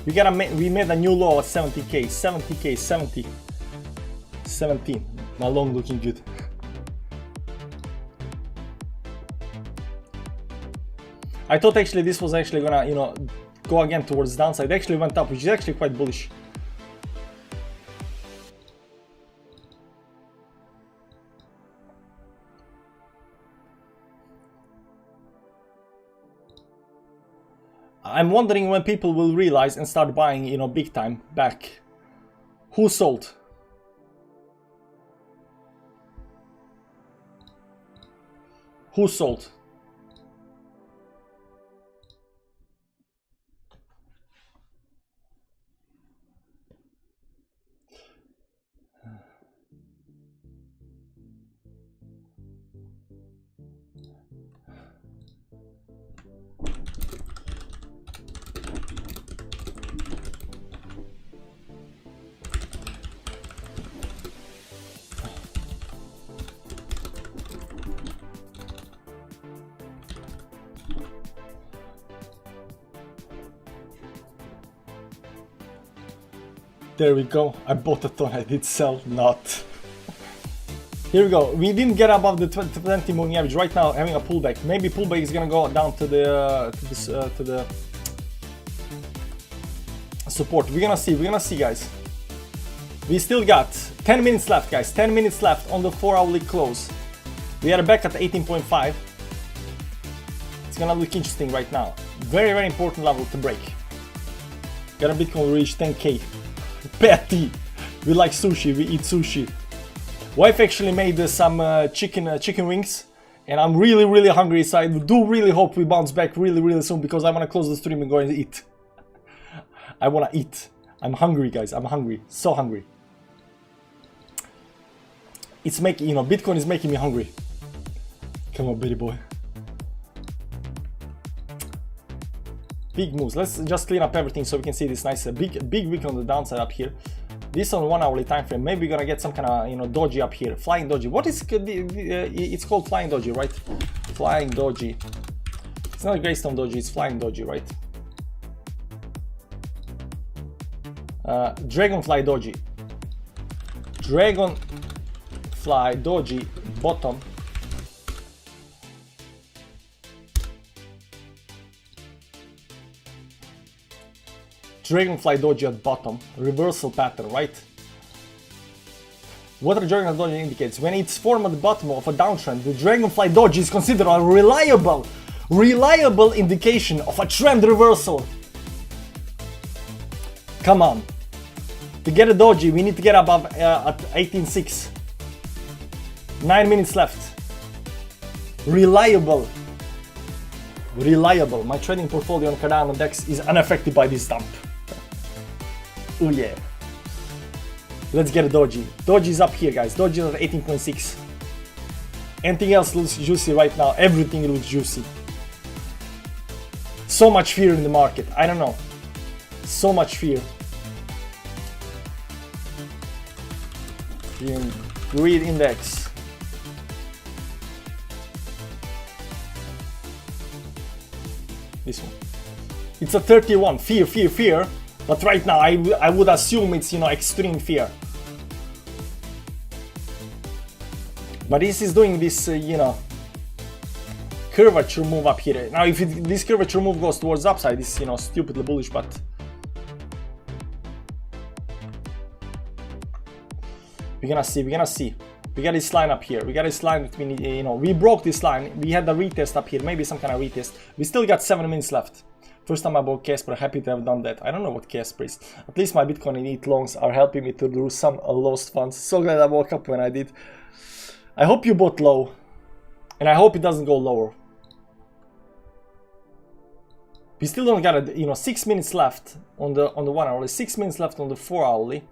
We made a new low at 70k, 70k, 70, 17. My long looking good. I thought actually this was actually gonna, you know, go again towards the downside. It actually went up, which is actually quite bullish. I'm wondering when people will realize and start buying, you know, big time back. Who sold? Who sold? There we go. I bought a ton, I did sell, not. Here we go. We didn't get above the 20 moving average. Right now, having a pullback. Maybe pullback is gonna go down to the support. We're gonna see, guys. We still got 10 minutes left, guys. 10 minutes left on the 4 hourly close. We are back at 18.5. It's gonna look interesting right now. Very, very important level to break. Got a Bitcoin reach 10k. Patty. We like sushi. We eat sushi. Wife actually made some chicken wings, and I'm really, really hungry. So I do really hope we bounce back really, really soon, because I want to close the stream and go and eat. I want to eat. I'm hungry, guys. I'm hungry. So hungry. It's making, you know, Bitcoin is making me hungry. Come on, baby boy. Big moves. Let's just clean up everything so we can see this nice big wick on the downside up here. This on 1 hourly time frame. Maybe we're gonna get some kind of, you know, doji up here. Flying doji. What is it's called? Flying doji, right? Flying doji. It's not a Greystone doji. It's flying doji, right? Dragonfly doji. Dragonfly doji bottom. Dragonfly doji at bottom, reversal pattern, right? What a Dragonfly doji indicates? When it's formed at the bottom of a downtrend, the Dragonfly doji is considered a reliable indication of a trend reversal. Come on. To get a doji, we need to get above at 18.6. 9 minutes left. Reliable. My trading portfolio on Cardano DEX is unaffected by this dump. Oh yeah. Let's get a doji. Doji is up here, guys. Doji is at 18.6. Anything else looks juicy right now. Everything looks juicy. So much fear in the market. I don't know. So much fear. in greed index. This one. It's a 31. Fear. But right now, I would assume it's, you know, extreme fear. But this is doing this, you know, curvature move up here. Now, if this curvature move goes towards upside, it's, you know, stupidly bullish, but we're gonna see. We got this line up here. We got this line that we need, you know, we broke this line. We had the retest up here, maybe some kind of retest. We still got 7 minutes left. First time I bought Casper, happy to have done that. I don't know what Casper is. At least my Bitcoin and ETH longs are helping me to do some lost funds. So glad I woke up when I did. I hope you bought low. And I hope it doesn't go lower. We still don't got, you know, 6 minutes left on the 1 hourly, 6 minutes left on the 4 hourly.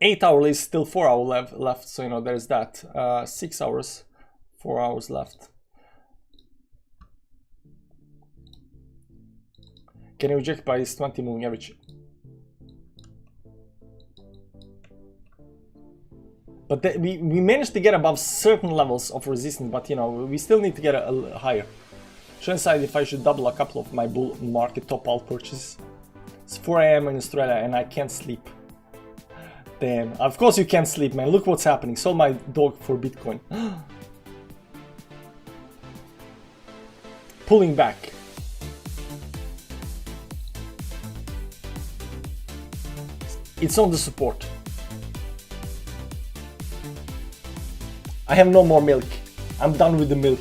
8 hourly is still 4 hours left, so you know there's that. 6 hours, 4 hours left. Can you reject by this 20 moving average? But we managed to get above certain levels of resistance, but you know we still need to get a higher. Should decide if I should double a couple of my bull market top alt purchases. It's 4 AM in Australia and I can't sleep. Damn, of course you can't sleep, man. Look what's happening. Sold my dog for Bitcoin. Pulling back. It's on the support. I have no more milk. I'm done with the milk.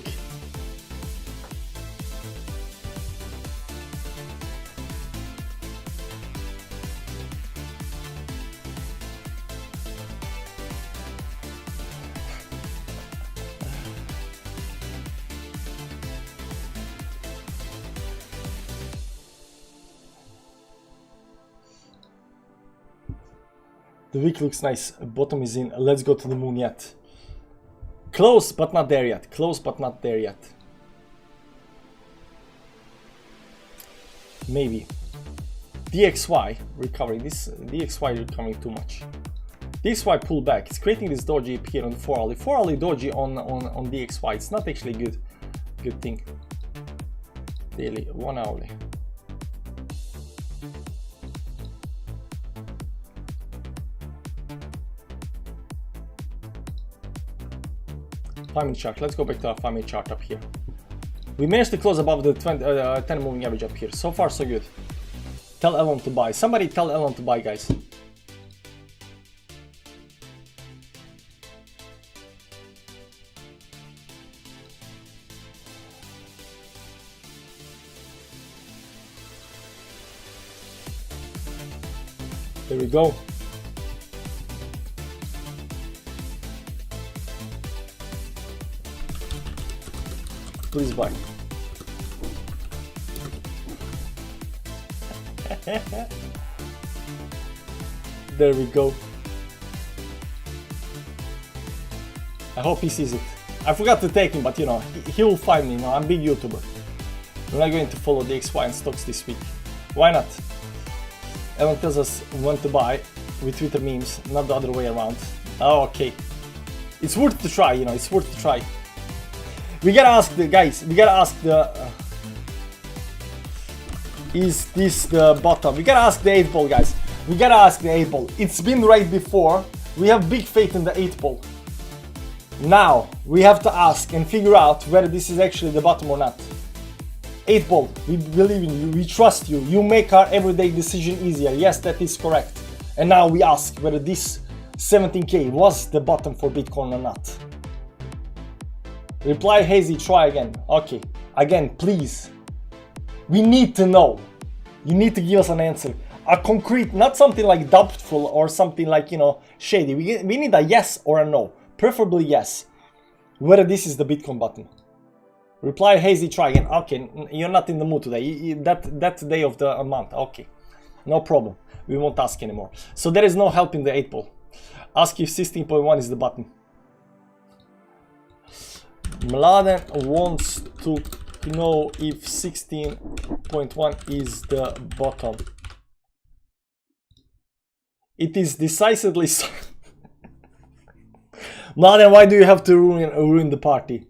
The week looks nice. Bottom is in. Let's go to the moon yet. Close but not there yet. Close but not there yet. Maybe. DXY recovering. This DXY recovering too much. DXY pull back. It's creating this doji up here on the 4 hourly. 4 hourly doji on DXY. It's not actually good thing. Daily 1 hourly. Family chart. Let's go back to our family chart up here. We managed to close above the 10 moving average up here. So far, so good. Tell Elon to buy. Somebody tell Elon to buy, guys. There we go. Please buy. There we go. I hope he sees it. I forgot to take him, but you know, he will find me. You know, I'm a big YouTuber. I'm not going to follow the XY and stocks this week. Why not? Elon tells us when to buy with Twitter memes, not the other way around. Oh, okay. It's worth to try, you know, it's worth to try. We gotta ask the guys, we gotta ask the is this the bottom? We gotta ask the 8 ball, guys. We gotta ask the 8 ball. It's been right before. We have big faith in the 8 ball. Now we have to ask and figure out whether this is actually the bottom or not. 8 ball, we believe in you, we trust you. You make our everyday decision easier. Yes, that is correct. And now we ask whether this 17K was the bottom for Bitcoin or not. Reply Hazy, try again. Okay, again, please. We need to know. You need to give us an answer. A concrete, not something like doubtful or something like, you know, shady. We need a yes or a no. Preferably yes. Whether this is the Bitcoin button. Reply Hazy, try again. Okay, you're not in the mood today. That day of the month. Okay, no problem. We won't ask anymore. So there is no help in the 8 ball. Ask if 16.1 is the button. Mladen wants to know if 16.1 is the bottom. It is decisively so. Now then, why do you have to ruin the party?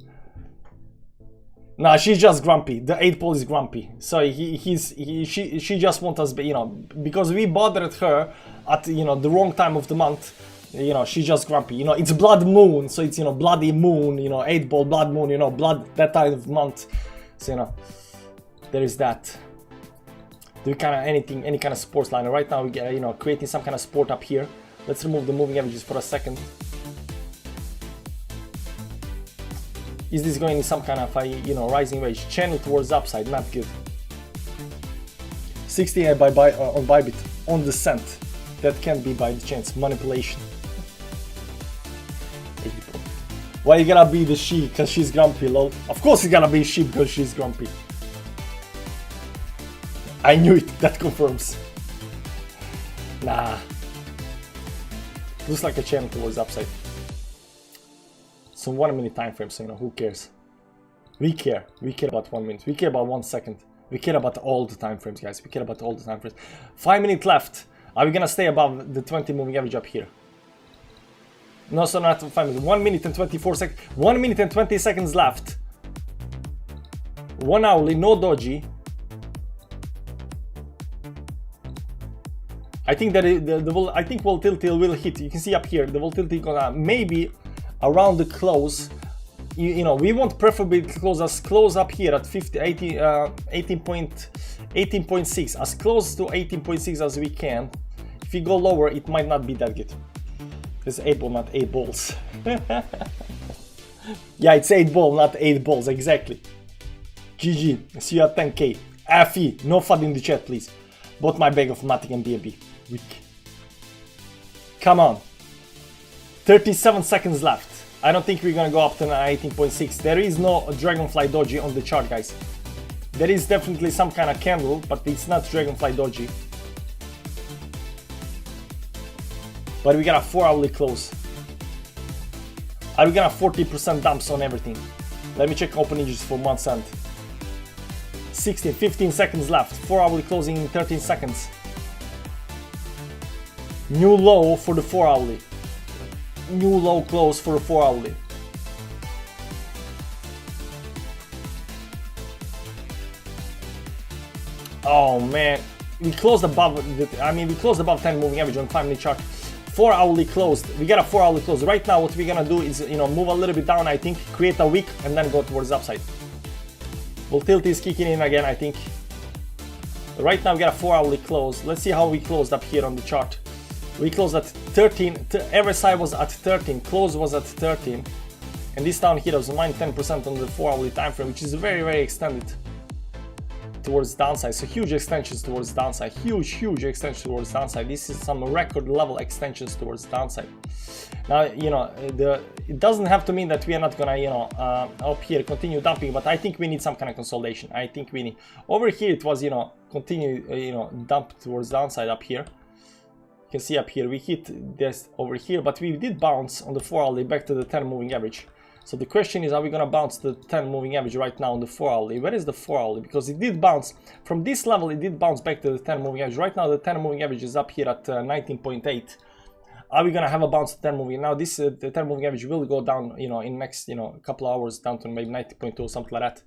Nah, she's just grumpy. The 8-ball is grumpy. So she just wants us, you know, because we bothered her at, you know, the wrong time of the month. You know, she's just grumpy. You know, it's blood moon, so it's, you know, bloody moon. You know, 8-ball blood moon. You know, blood that time of month. So, you know, there is that. Do kind of anything, any kind of sports line. Right now we get, you know, creating some kind of sport up here. Let's remove the moving averages for a second. Is this going in some kind of a, you know, rising wage channel towards upside? Not good. 68 on Bybit on the cent. That can't be by the chance. Manipulation. Why you gotta be the she? Because she's grumpy, lol. Of course it's gotta be she because she's grumpy. I knew it. That confirms. Nah. Looks like a channel towards upside. Some 1 minute time frame, so you know, who cares? We care. We care about 1 minute. We care about 1 second. We care about all the time frames, guys. We care about all the time frames. 5 minutes left. Are we gonna stay above the 20 moving average up here? No, so not 5 minutes. 1 minute and 24 seconds. 1 minute and 20 seconds left. 1 hourly, no doji. I think that I think volatility will hit. You can see up here the volatility gonna maybe around the close. You know, we want preferably close as close up here at 18.6, as close to 18.6 as we can. If you go lower, it might not be that good. It's 8-ball, not 8 balls. Yeah, it's 8-ball, not 8 balls, exactly. GG, see you at 10k. FE, no FUD in the chat, please. Bought my bag of Matic and BNB. Weak. Come on. 37 seconds left. I don't think we're gonna go up to 18.6. There is no Dragonfly Doji on the chart, guys. There is definitely some kind of candle, but it's not Dragonfly Doji. But we got a 4 hourly close. Are we gonna 40% dumps on everything? Let me check open interest for month's end. 16, 15 seconds left. 4 hourly closing in 13 seconds. New low for the 4 hourly. New low close for the 4 hourly. Oh man, we closed above we closed above 10 moving average on 5 minute chart. 4 hourly closed. We got a 4 hourly close. Right now what we're gonna do is, you know, move a little bit down, I think, create a wick and then go towards the upside. Volatility is kicking in again, I think. Right now we got a 4 hourly close. Let's see how we closed up here on the chart. We closed at 13, every side was at 13, close was at 13. And this down here was minus 10% on the 4 hourly time frame, which is very, very extended towards downside. So huge extensions towards downside, huge extensions towards downside. This is some record level extensions towards downside. Now, you know, it doesn't have to mean that we are not gonna, you know, up here continue dumping, but I think we need some kind of consolidation. I think we need, over here it was, you know, continue, you know, dump towards downside up here. You can see up here we hit this over here, but we did bounce on the 4 hourly back to the 10 moving average. So the question is, are we gonna bounce the 10 moving average right now on the 4 hourly? Where is the 4 hourly? Because it did bounce from this level, it did bounce back to the 10 moving average. Right now the 10 moving average is up here at 19.8. Are we gonna have a bounce to 10 moving? Now this the 10 moving average will go down, you know, in next, you know, couple of hours down to maybe 90.2 or something like that.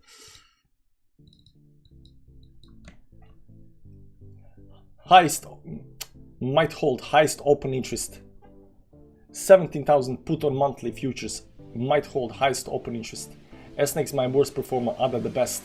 Highest might hold highest open interest. 17,000 put on monthly futures. Might hold highest open interest. SNX my worst performer, ADA the best.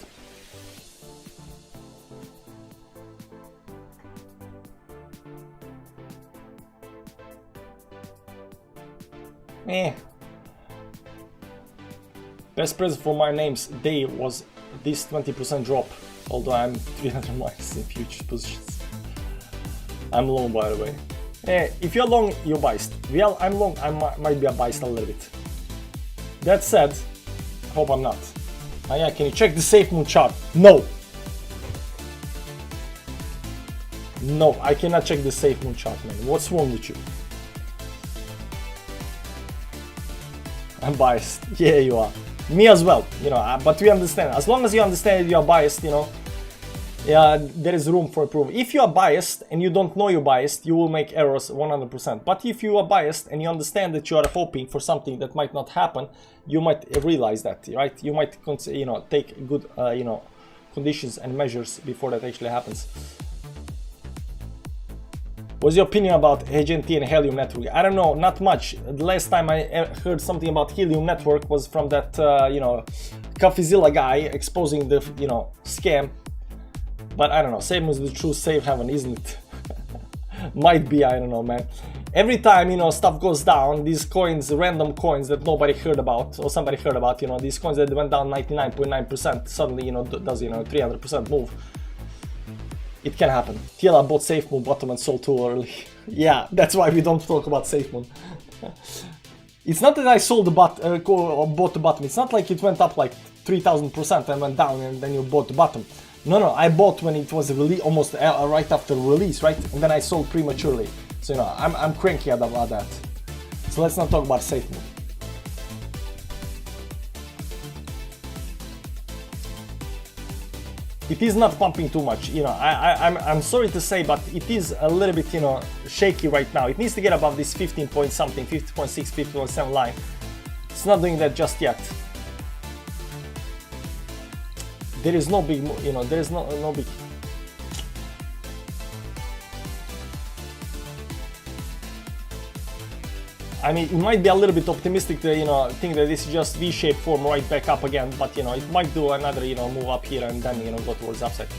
Best present for my name's day was this 20% drop, although I'm 300 minus in future positions. I'm long, by the way. If you're long, you're biased. Well, I'm long, I might be biased a little bit. That said, hope I'm not. Yeah, can you check the SafeMoon chart? No! No, I cannot check the SafeMoon chart, man. What's wrong with you? I'm biased. Yeah, you are. Me as well, you know, but we understand. As long as you understand you are biased, you know, there is room for improvement. If you are biased and you don't know you're biased, you will make errors 100%. But if you are biased and you understand that you are hoping for something that might not happen, you might realize that, right? You might, take good, conditions and measures before that actually happens. What's your opinion about HNT and Helium Network? I don't know, not much. The last time I heard something about Helium Network was from that, CoffeeZilla guy exposing the, scam. But I don't know, same as the true safe haven, isn't it? Might be, I don't know, man. Every time, stuff goes down, these coins, random coins that nobody heard about, or somebody heard about, these coins that went down 99.9%, suddenly, does, 300% move. It can happen. TLR bought SafeMoon bottom and sold too early. Yeah, that's why we don't talk about SafeMoon. It's not that I sold the bought the bottom. It's not like it went up like 3000% and went down and then you bought the bottom. No, I bought when it was released, almost right after release, right? And then I sold prematurely. So, I'm cranky about that. So let's not talk about SafeMoon. It is not pumping too much, I'm sorry to say, but it is a little bit, shaky right now. It needs to get above this 15 point something, 50.6, 50.7 line. It's not doing that just yet. There is no big, there is no big. I mean, it might be a little bit optimistic to, think that this is just V-shaped form right back up again, but, it might do another, move up here and then, go towards the upside.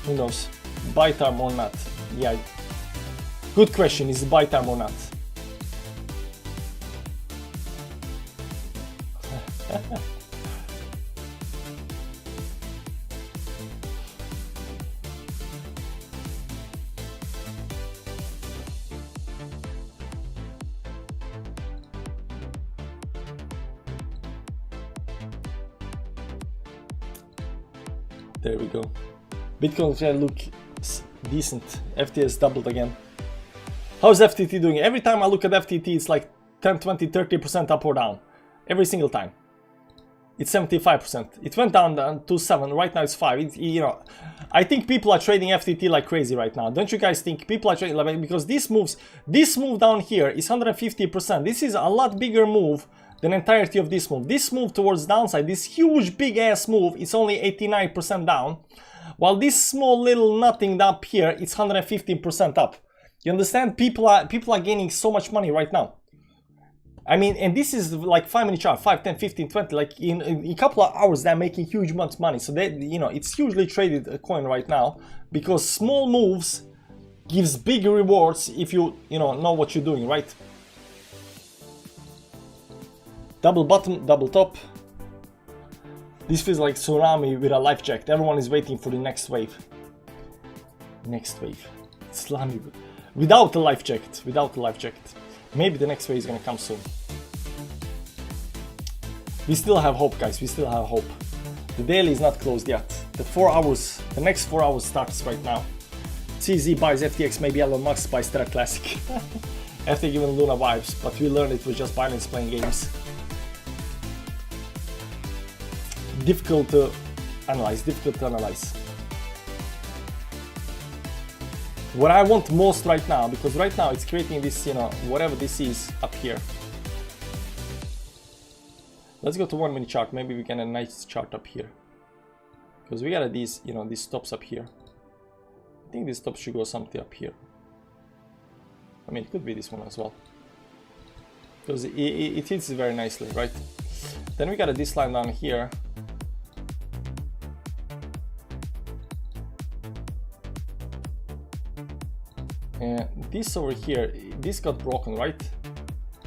Who knows? Buy time or not? Yeah. Good question, is it buy time or not? There we go. Bitcoin can look decent. FTS doubled again. How's FTT doing? Every time I look at FTT, it's like 10, 20, 30% up or down. Every single time. It's 75%. It went down to 7. Right now it's 5. I think people are trading FTT like crazy right now. Don't you guys think people are trading like, because this move down here is 150%. This is a lot bigger move than the entirety of this move. This move towards downside, this huge big ass move, it's only 89% down. While this small little nothing up here, it's 115% up. You understand? People are gaining so much money right now. I mean, and this is like 5-minute chart, 5, 10, 15, 20, like in a couple of hours they're making huge amounts of money. So they, it's hugely traded a coin right now because small moves gives big rewards if you, know what you're doing, right? Double bottom, double top. This feels like tsunami with a life jacket. Everyone is waiting for the next wave. Next wave. Slimy. Without the life jacket. Without the life jacket. Maybe the next wave is gonna come soon. We still have hope, guys. We still have hope. The daily is not closed yet. The next 4 hours starts right now. CZ buys FTX, maybe Elon Musk buys Terra Classic. After giving Luna vibes, but we learned it was just Binance playing games. Difficult to analyze. What I want most right now, because right now it's creating this, whatever this is up here. Let's go to 1-minute chart. Maybe we get a nice chart up here. Because we got these, these stops up here. I think this stop should go something up here. I mean, it could be this one as well. Because it hits very nicely, right? Then we got this line down here. And this over here, this got broken, right?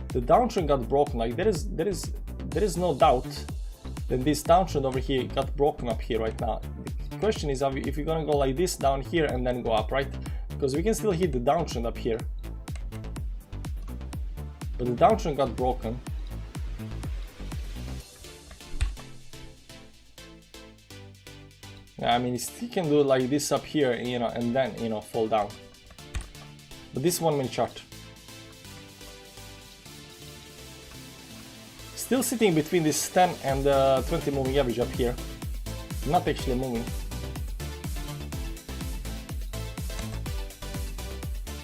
The downtrend got broken. Like there is no doubt that this downtrend over here got broken up here right now. The question is if you're gonna go like this down here and then go up, right? Because we can still hit the downtrend up here, but the downtrend got broken. I mean, it still can do like this up here, and then fall down. But this 1-minute chart still sitting between this 10 and 20 moving average up here, not actually moving.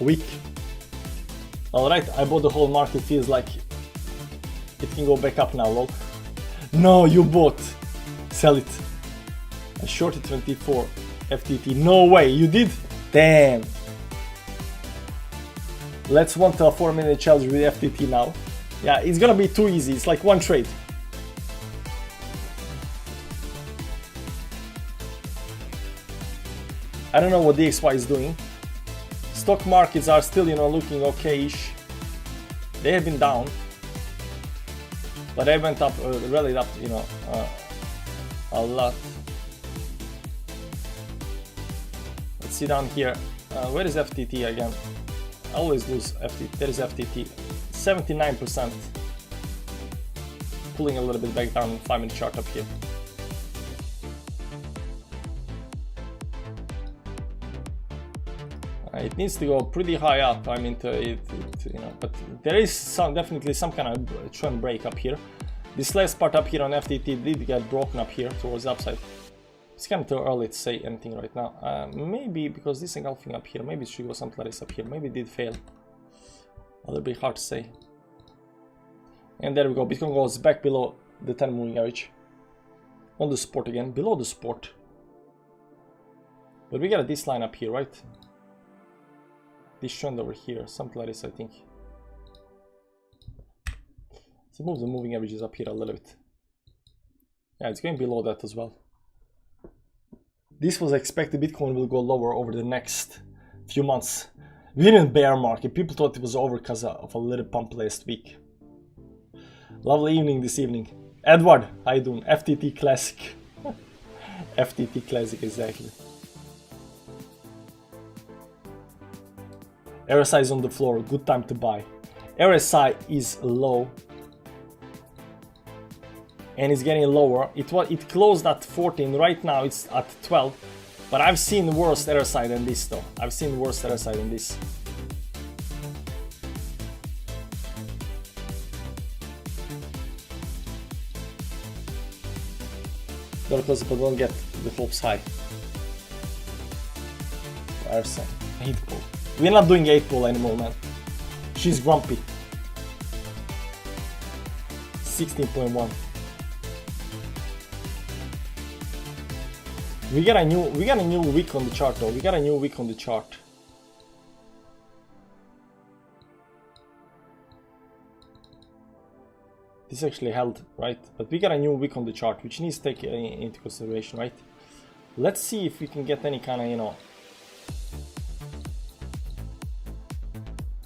week. Alright, I bought the whole market, feels like it can go back up now, lol. No, you bought. Sell it. I shorted 24 FTT. No way, you did? Damn. Let's want a 4-minute challenge with FTT now. Yeah, it's gonna be too easy. It's like one trade. I don't know what DXY is doing. Stock markets are still, looking okay-ish. They have been down, but they went up, rallied up, a lot. Let's see down here. Where is FTT again? I always lose FTT. There is FTT. 79%. Pulling a little bit back down. 5-minute chart up here. It needs to go pretty high up. I mean, but there is definitely some kind of trend break up here. This last part up here on FTT did get broken up here towards the upside. It's kind of too early to say anything right now. Maybe because this engulfing up here, maybe it should go something like this up here. Maybe it did fail. A little bit hard to say. And there we go. Bitcoin goes back below the 10 moving average. On the support again, below the support. But we got this line up here, right? This trend over here, something like this, I think. Let's move the moving averages up here a little bit. Yeah, it's going below that as well. This was expected. Bitcoin will go lower over the next few months. We're in bear market. People thought it was over because of a little pump last week. Lovely evening this evening. Edward, how you doing? FTT Classic. FTT Classic, exactly. RSI is on the floor, good time to buy. RSI is low and it's getting lower. It closed at 14, right now it's at 12, but I've seen worse RSI than this though. I've seen worse RSI than this. Gotta close it, but don't get the hopes high. RSI, 8 pull. We're not doing 8 pull anymore, man. She's grumpy. 16.1. We got a new wick on the chart though. We got a new wick on the chart. This actually held, right? But we got a new wick on the chart, which needs to take into consideration, right? Let's see if we can get any kind of,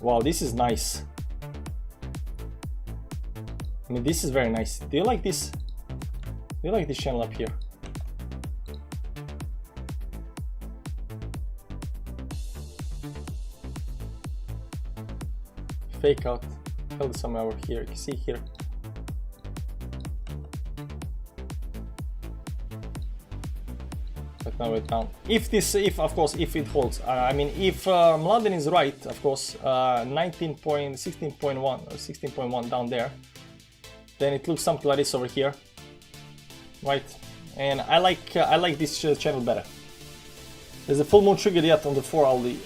Wow, this is nice. I mean, this is very nice. Do you like this? Do you like this channel up here? Fake out. Held somewhere over here. You can see here. But now it's down. If it holds, I mean, if Mladen is right, of course, 16.1 or 16.1 down there, then it looks something like this over here, right? And I like this channel better. There's a full moon triggered yet on the 4 hourly.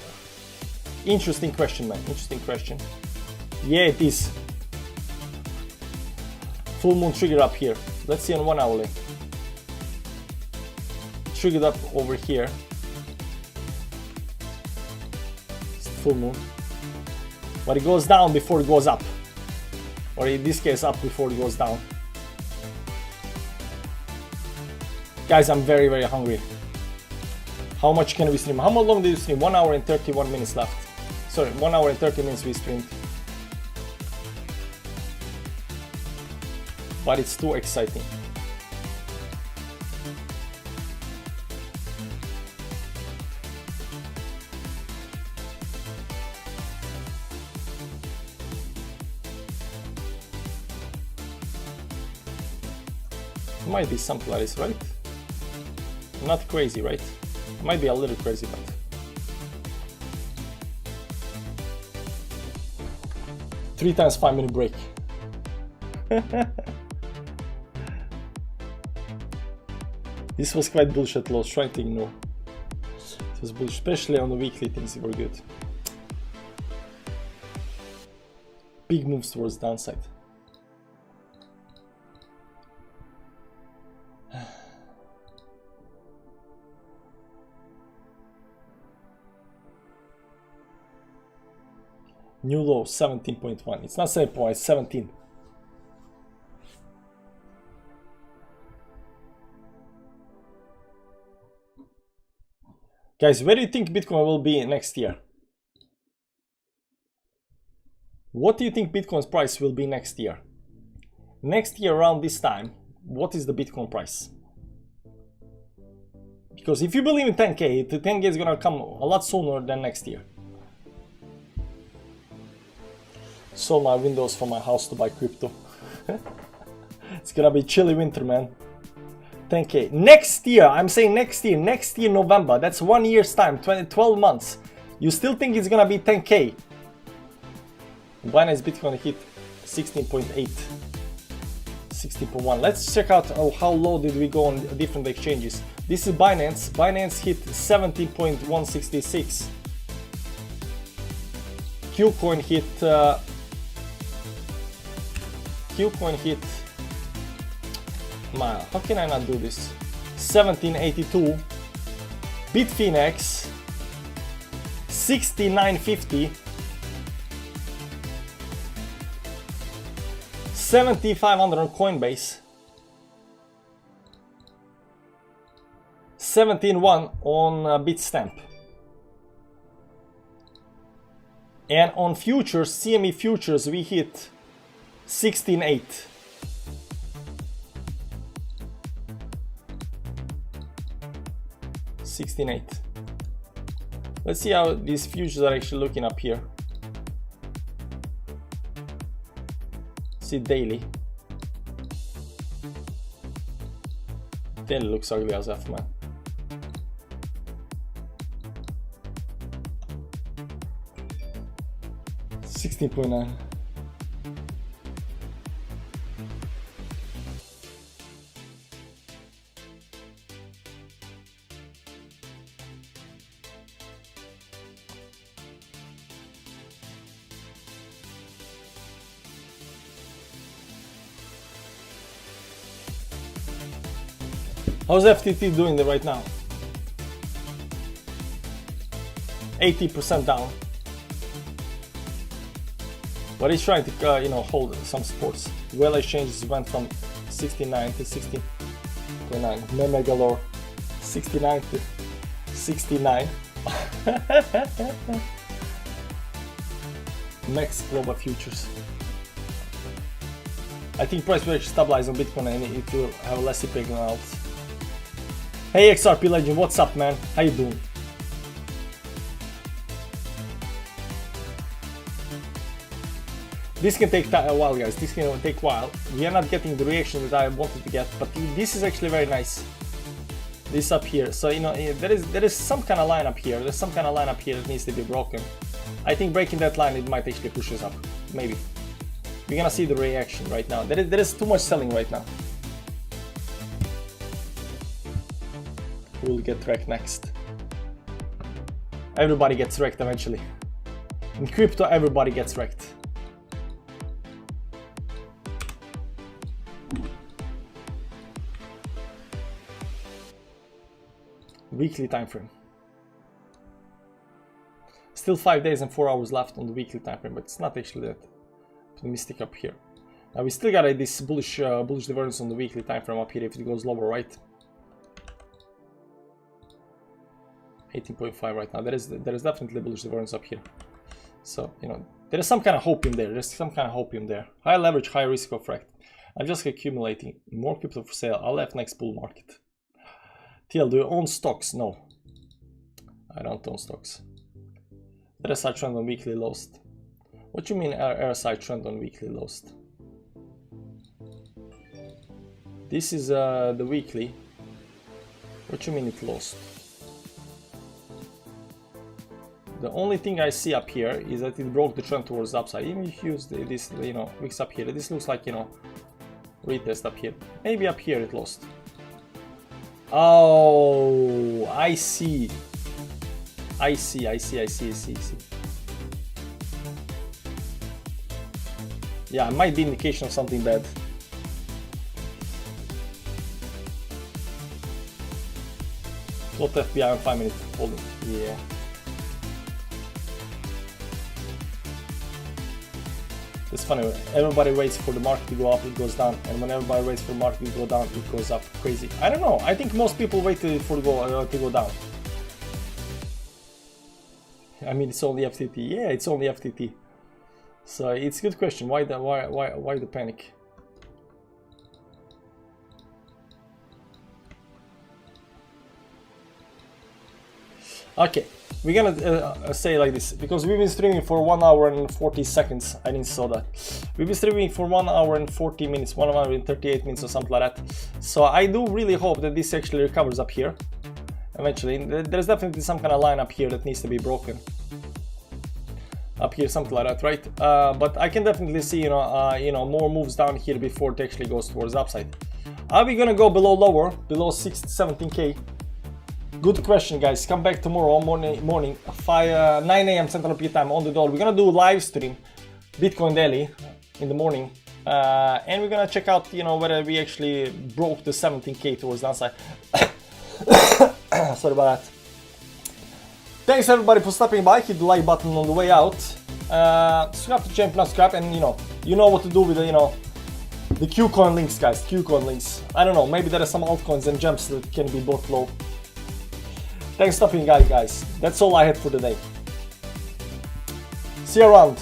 Interesting question, man. Interesting question. Yeah, it is. Full moon trigger up here. Let's see on 1 hourly. Triggered up over here. It's full moon. But it goes down before it goes up. Or in this case, up before it goes down. Guys, I'm very, very hungry. How much can we stream? How long did you stream? 1 hour and 31 minutes left. Sorry, 1 hour and 30 minutes we streamed. But it's too exciting. Might be something like this, right? Not crazy, right? Might be a little crazy, but three times 5-minute break. This was quite bullshit loss, trying to ignore. It was bullshit, especially on the weekly things were good. big moves towards downside. New low 17.1. It's not 7 points, 17. Guys, where do you think Bitcoin will be next year? What do you think Bitcoin's price will be next year? Next year around this time, what is the Bitcoin price? Because if you believe in 10K, the 10K is gonna come a lot sooner than next year. Sold my windows for my house to buy crypto. It's gonna be chilly winter, man. 10K. Next year, I'm saying next year November. That's 1 year's time, 12 months. You still think it's gonna be 10K? Binance Bitcoin hit 16.8, 16.1. Let's check out how low did we go on different exchanges. This is Binance. Binance hit 17.166. Qcoin hit man, how can I not do this? 1782. Bitfinex 6950. 7500 on Coinbase. 17.1 on Bitstamp. And on futures, CME futures, we hit 16.8. 16.8. Let's see how these futures are actually looking up here. See daily. Daily looks ugly as F, man. $16.9. How's FTT doing right now? 80% down. But he's trying to, hold some supports. Well, exchanges went from 69 to 16.9. Megalore, 69 to 69. Max Global Futures. I think price will stabilize on Bitcoin and it will have less impact on alts. Hey XRP Legend, what's up, man? How you doing? This can take a while, guys. This can take a while. We are not getting the reaction that I wanted to get, but this is actually very nice. This up here. So there is some kind of line up here. There's some kind of line up here that needs to be broken. I think breaking that line, it might actually push us up. Maybe. We're gonna see the reaction right now. There is too much selling right now. We'll get wrecked next. Everybody gets wrecked eventually. In crypto, everybody gets wrecked. Weekly time frame. Still 5 days and 4 hours left on the weekly time frame, but it's not actually that optimistic up here. Now we still got this bullish divergence on the weekly time frame up here if it goes lower, right? 18.5 right now. There is definitely bullish divergence up here. So there is some kind of hope in there. There's some kind of hope in there. High leverage, high risk of wreck. I'm just accumulating more crypto for sale. I'll have next bull market. TL, do you own stocks? No, I don't own stocks. RSI trend on weekly lows. What do you mean RSI trend on weekly lows? This is the weekly. What do you mean it lost? The only thing I see up here is that it broke the trend towards the upside. Even if you use this, wicks up here, this looks like, retest up here. Maybe up here it lost. Oh, I see. I see. Yeah, it might be indication of something bad. Plot FBI in 5 minutes. Holding. Yeah. It's funny, everybody waits for the market to go up, it goes down, and when everybody waits for the market to go down, it goes up. Crazy. I don't know, I think most people wait for to go down. I mean, it's only FTT. Yeah, it's only FTT. So it's a good question. Why the panic? Okay, we're gonna say like this, because we've been streaming for 1 hour and 40 seconds. I didn't saw that. We've been streaming for 1 hour and 40 minutes, 1 hour and 38 minutes or something like that. So I do really hope that this actually recovers up here eventually. There's definitely some kind of line up here that needs to be broken. Up here, something like that, right? But I can definitely see, you know, more moves down here before it actually goes towards the upside. Are we gonna go below lower, below 17K? Good question, guys. Come back tomorrow morning 9 a.m. Central European time on the dollar. We're gonna do a live stream, Bitcoin Daily, in the morning, and we're gonna check out, you know, whether we actually broke the 17K towards the downside. Sorry about that. Thanks everybody for stopping by. Hit the like button on the way out. Subscribe to the channel, not subscribe, and you know what to do with the, the KuCoin links, guys. KuCoin links. I don't know. Maybe there are some altcoins and gems that can be bought low. Thanks for stopping by, guys. That's all I had for today. See you around.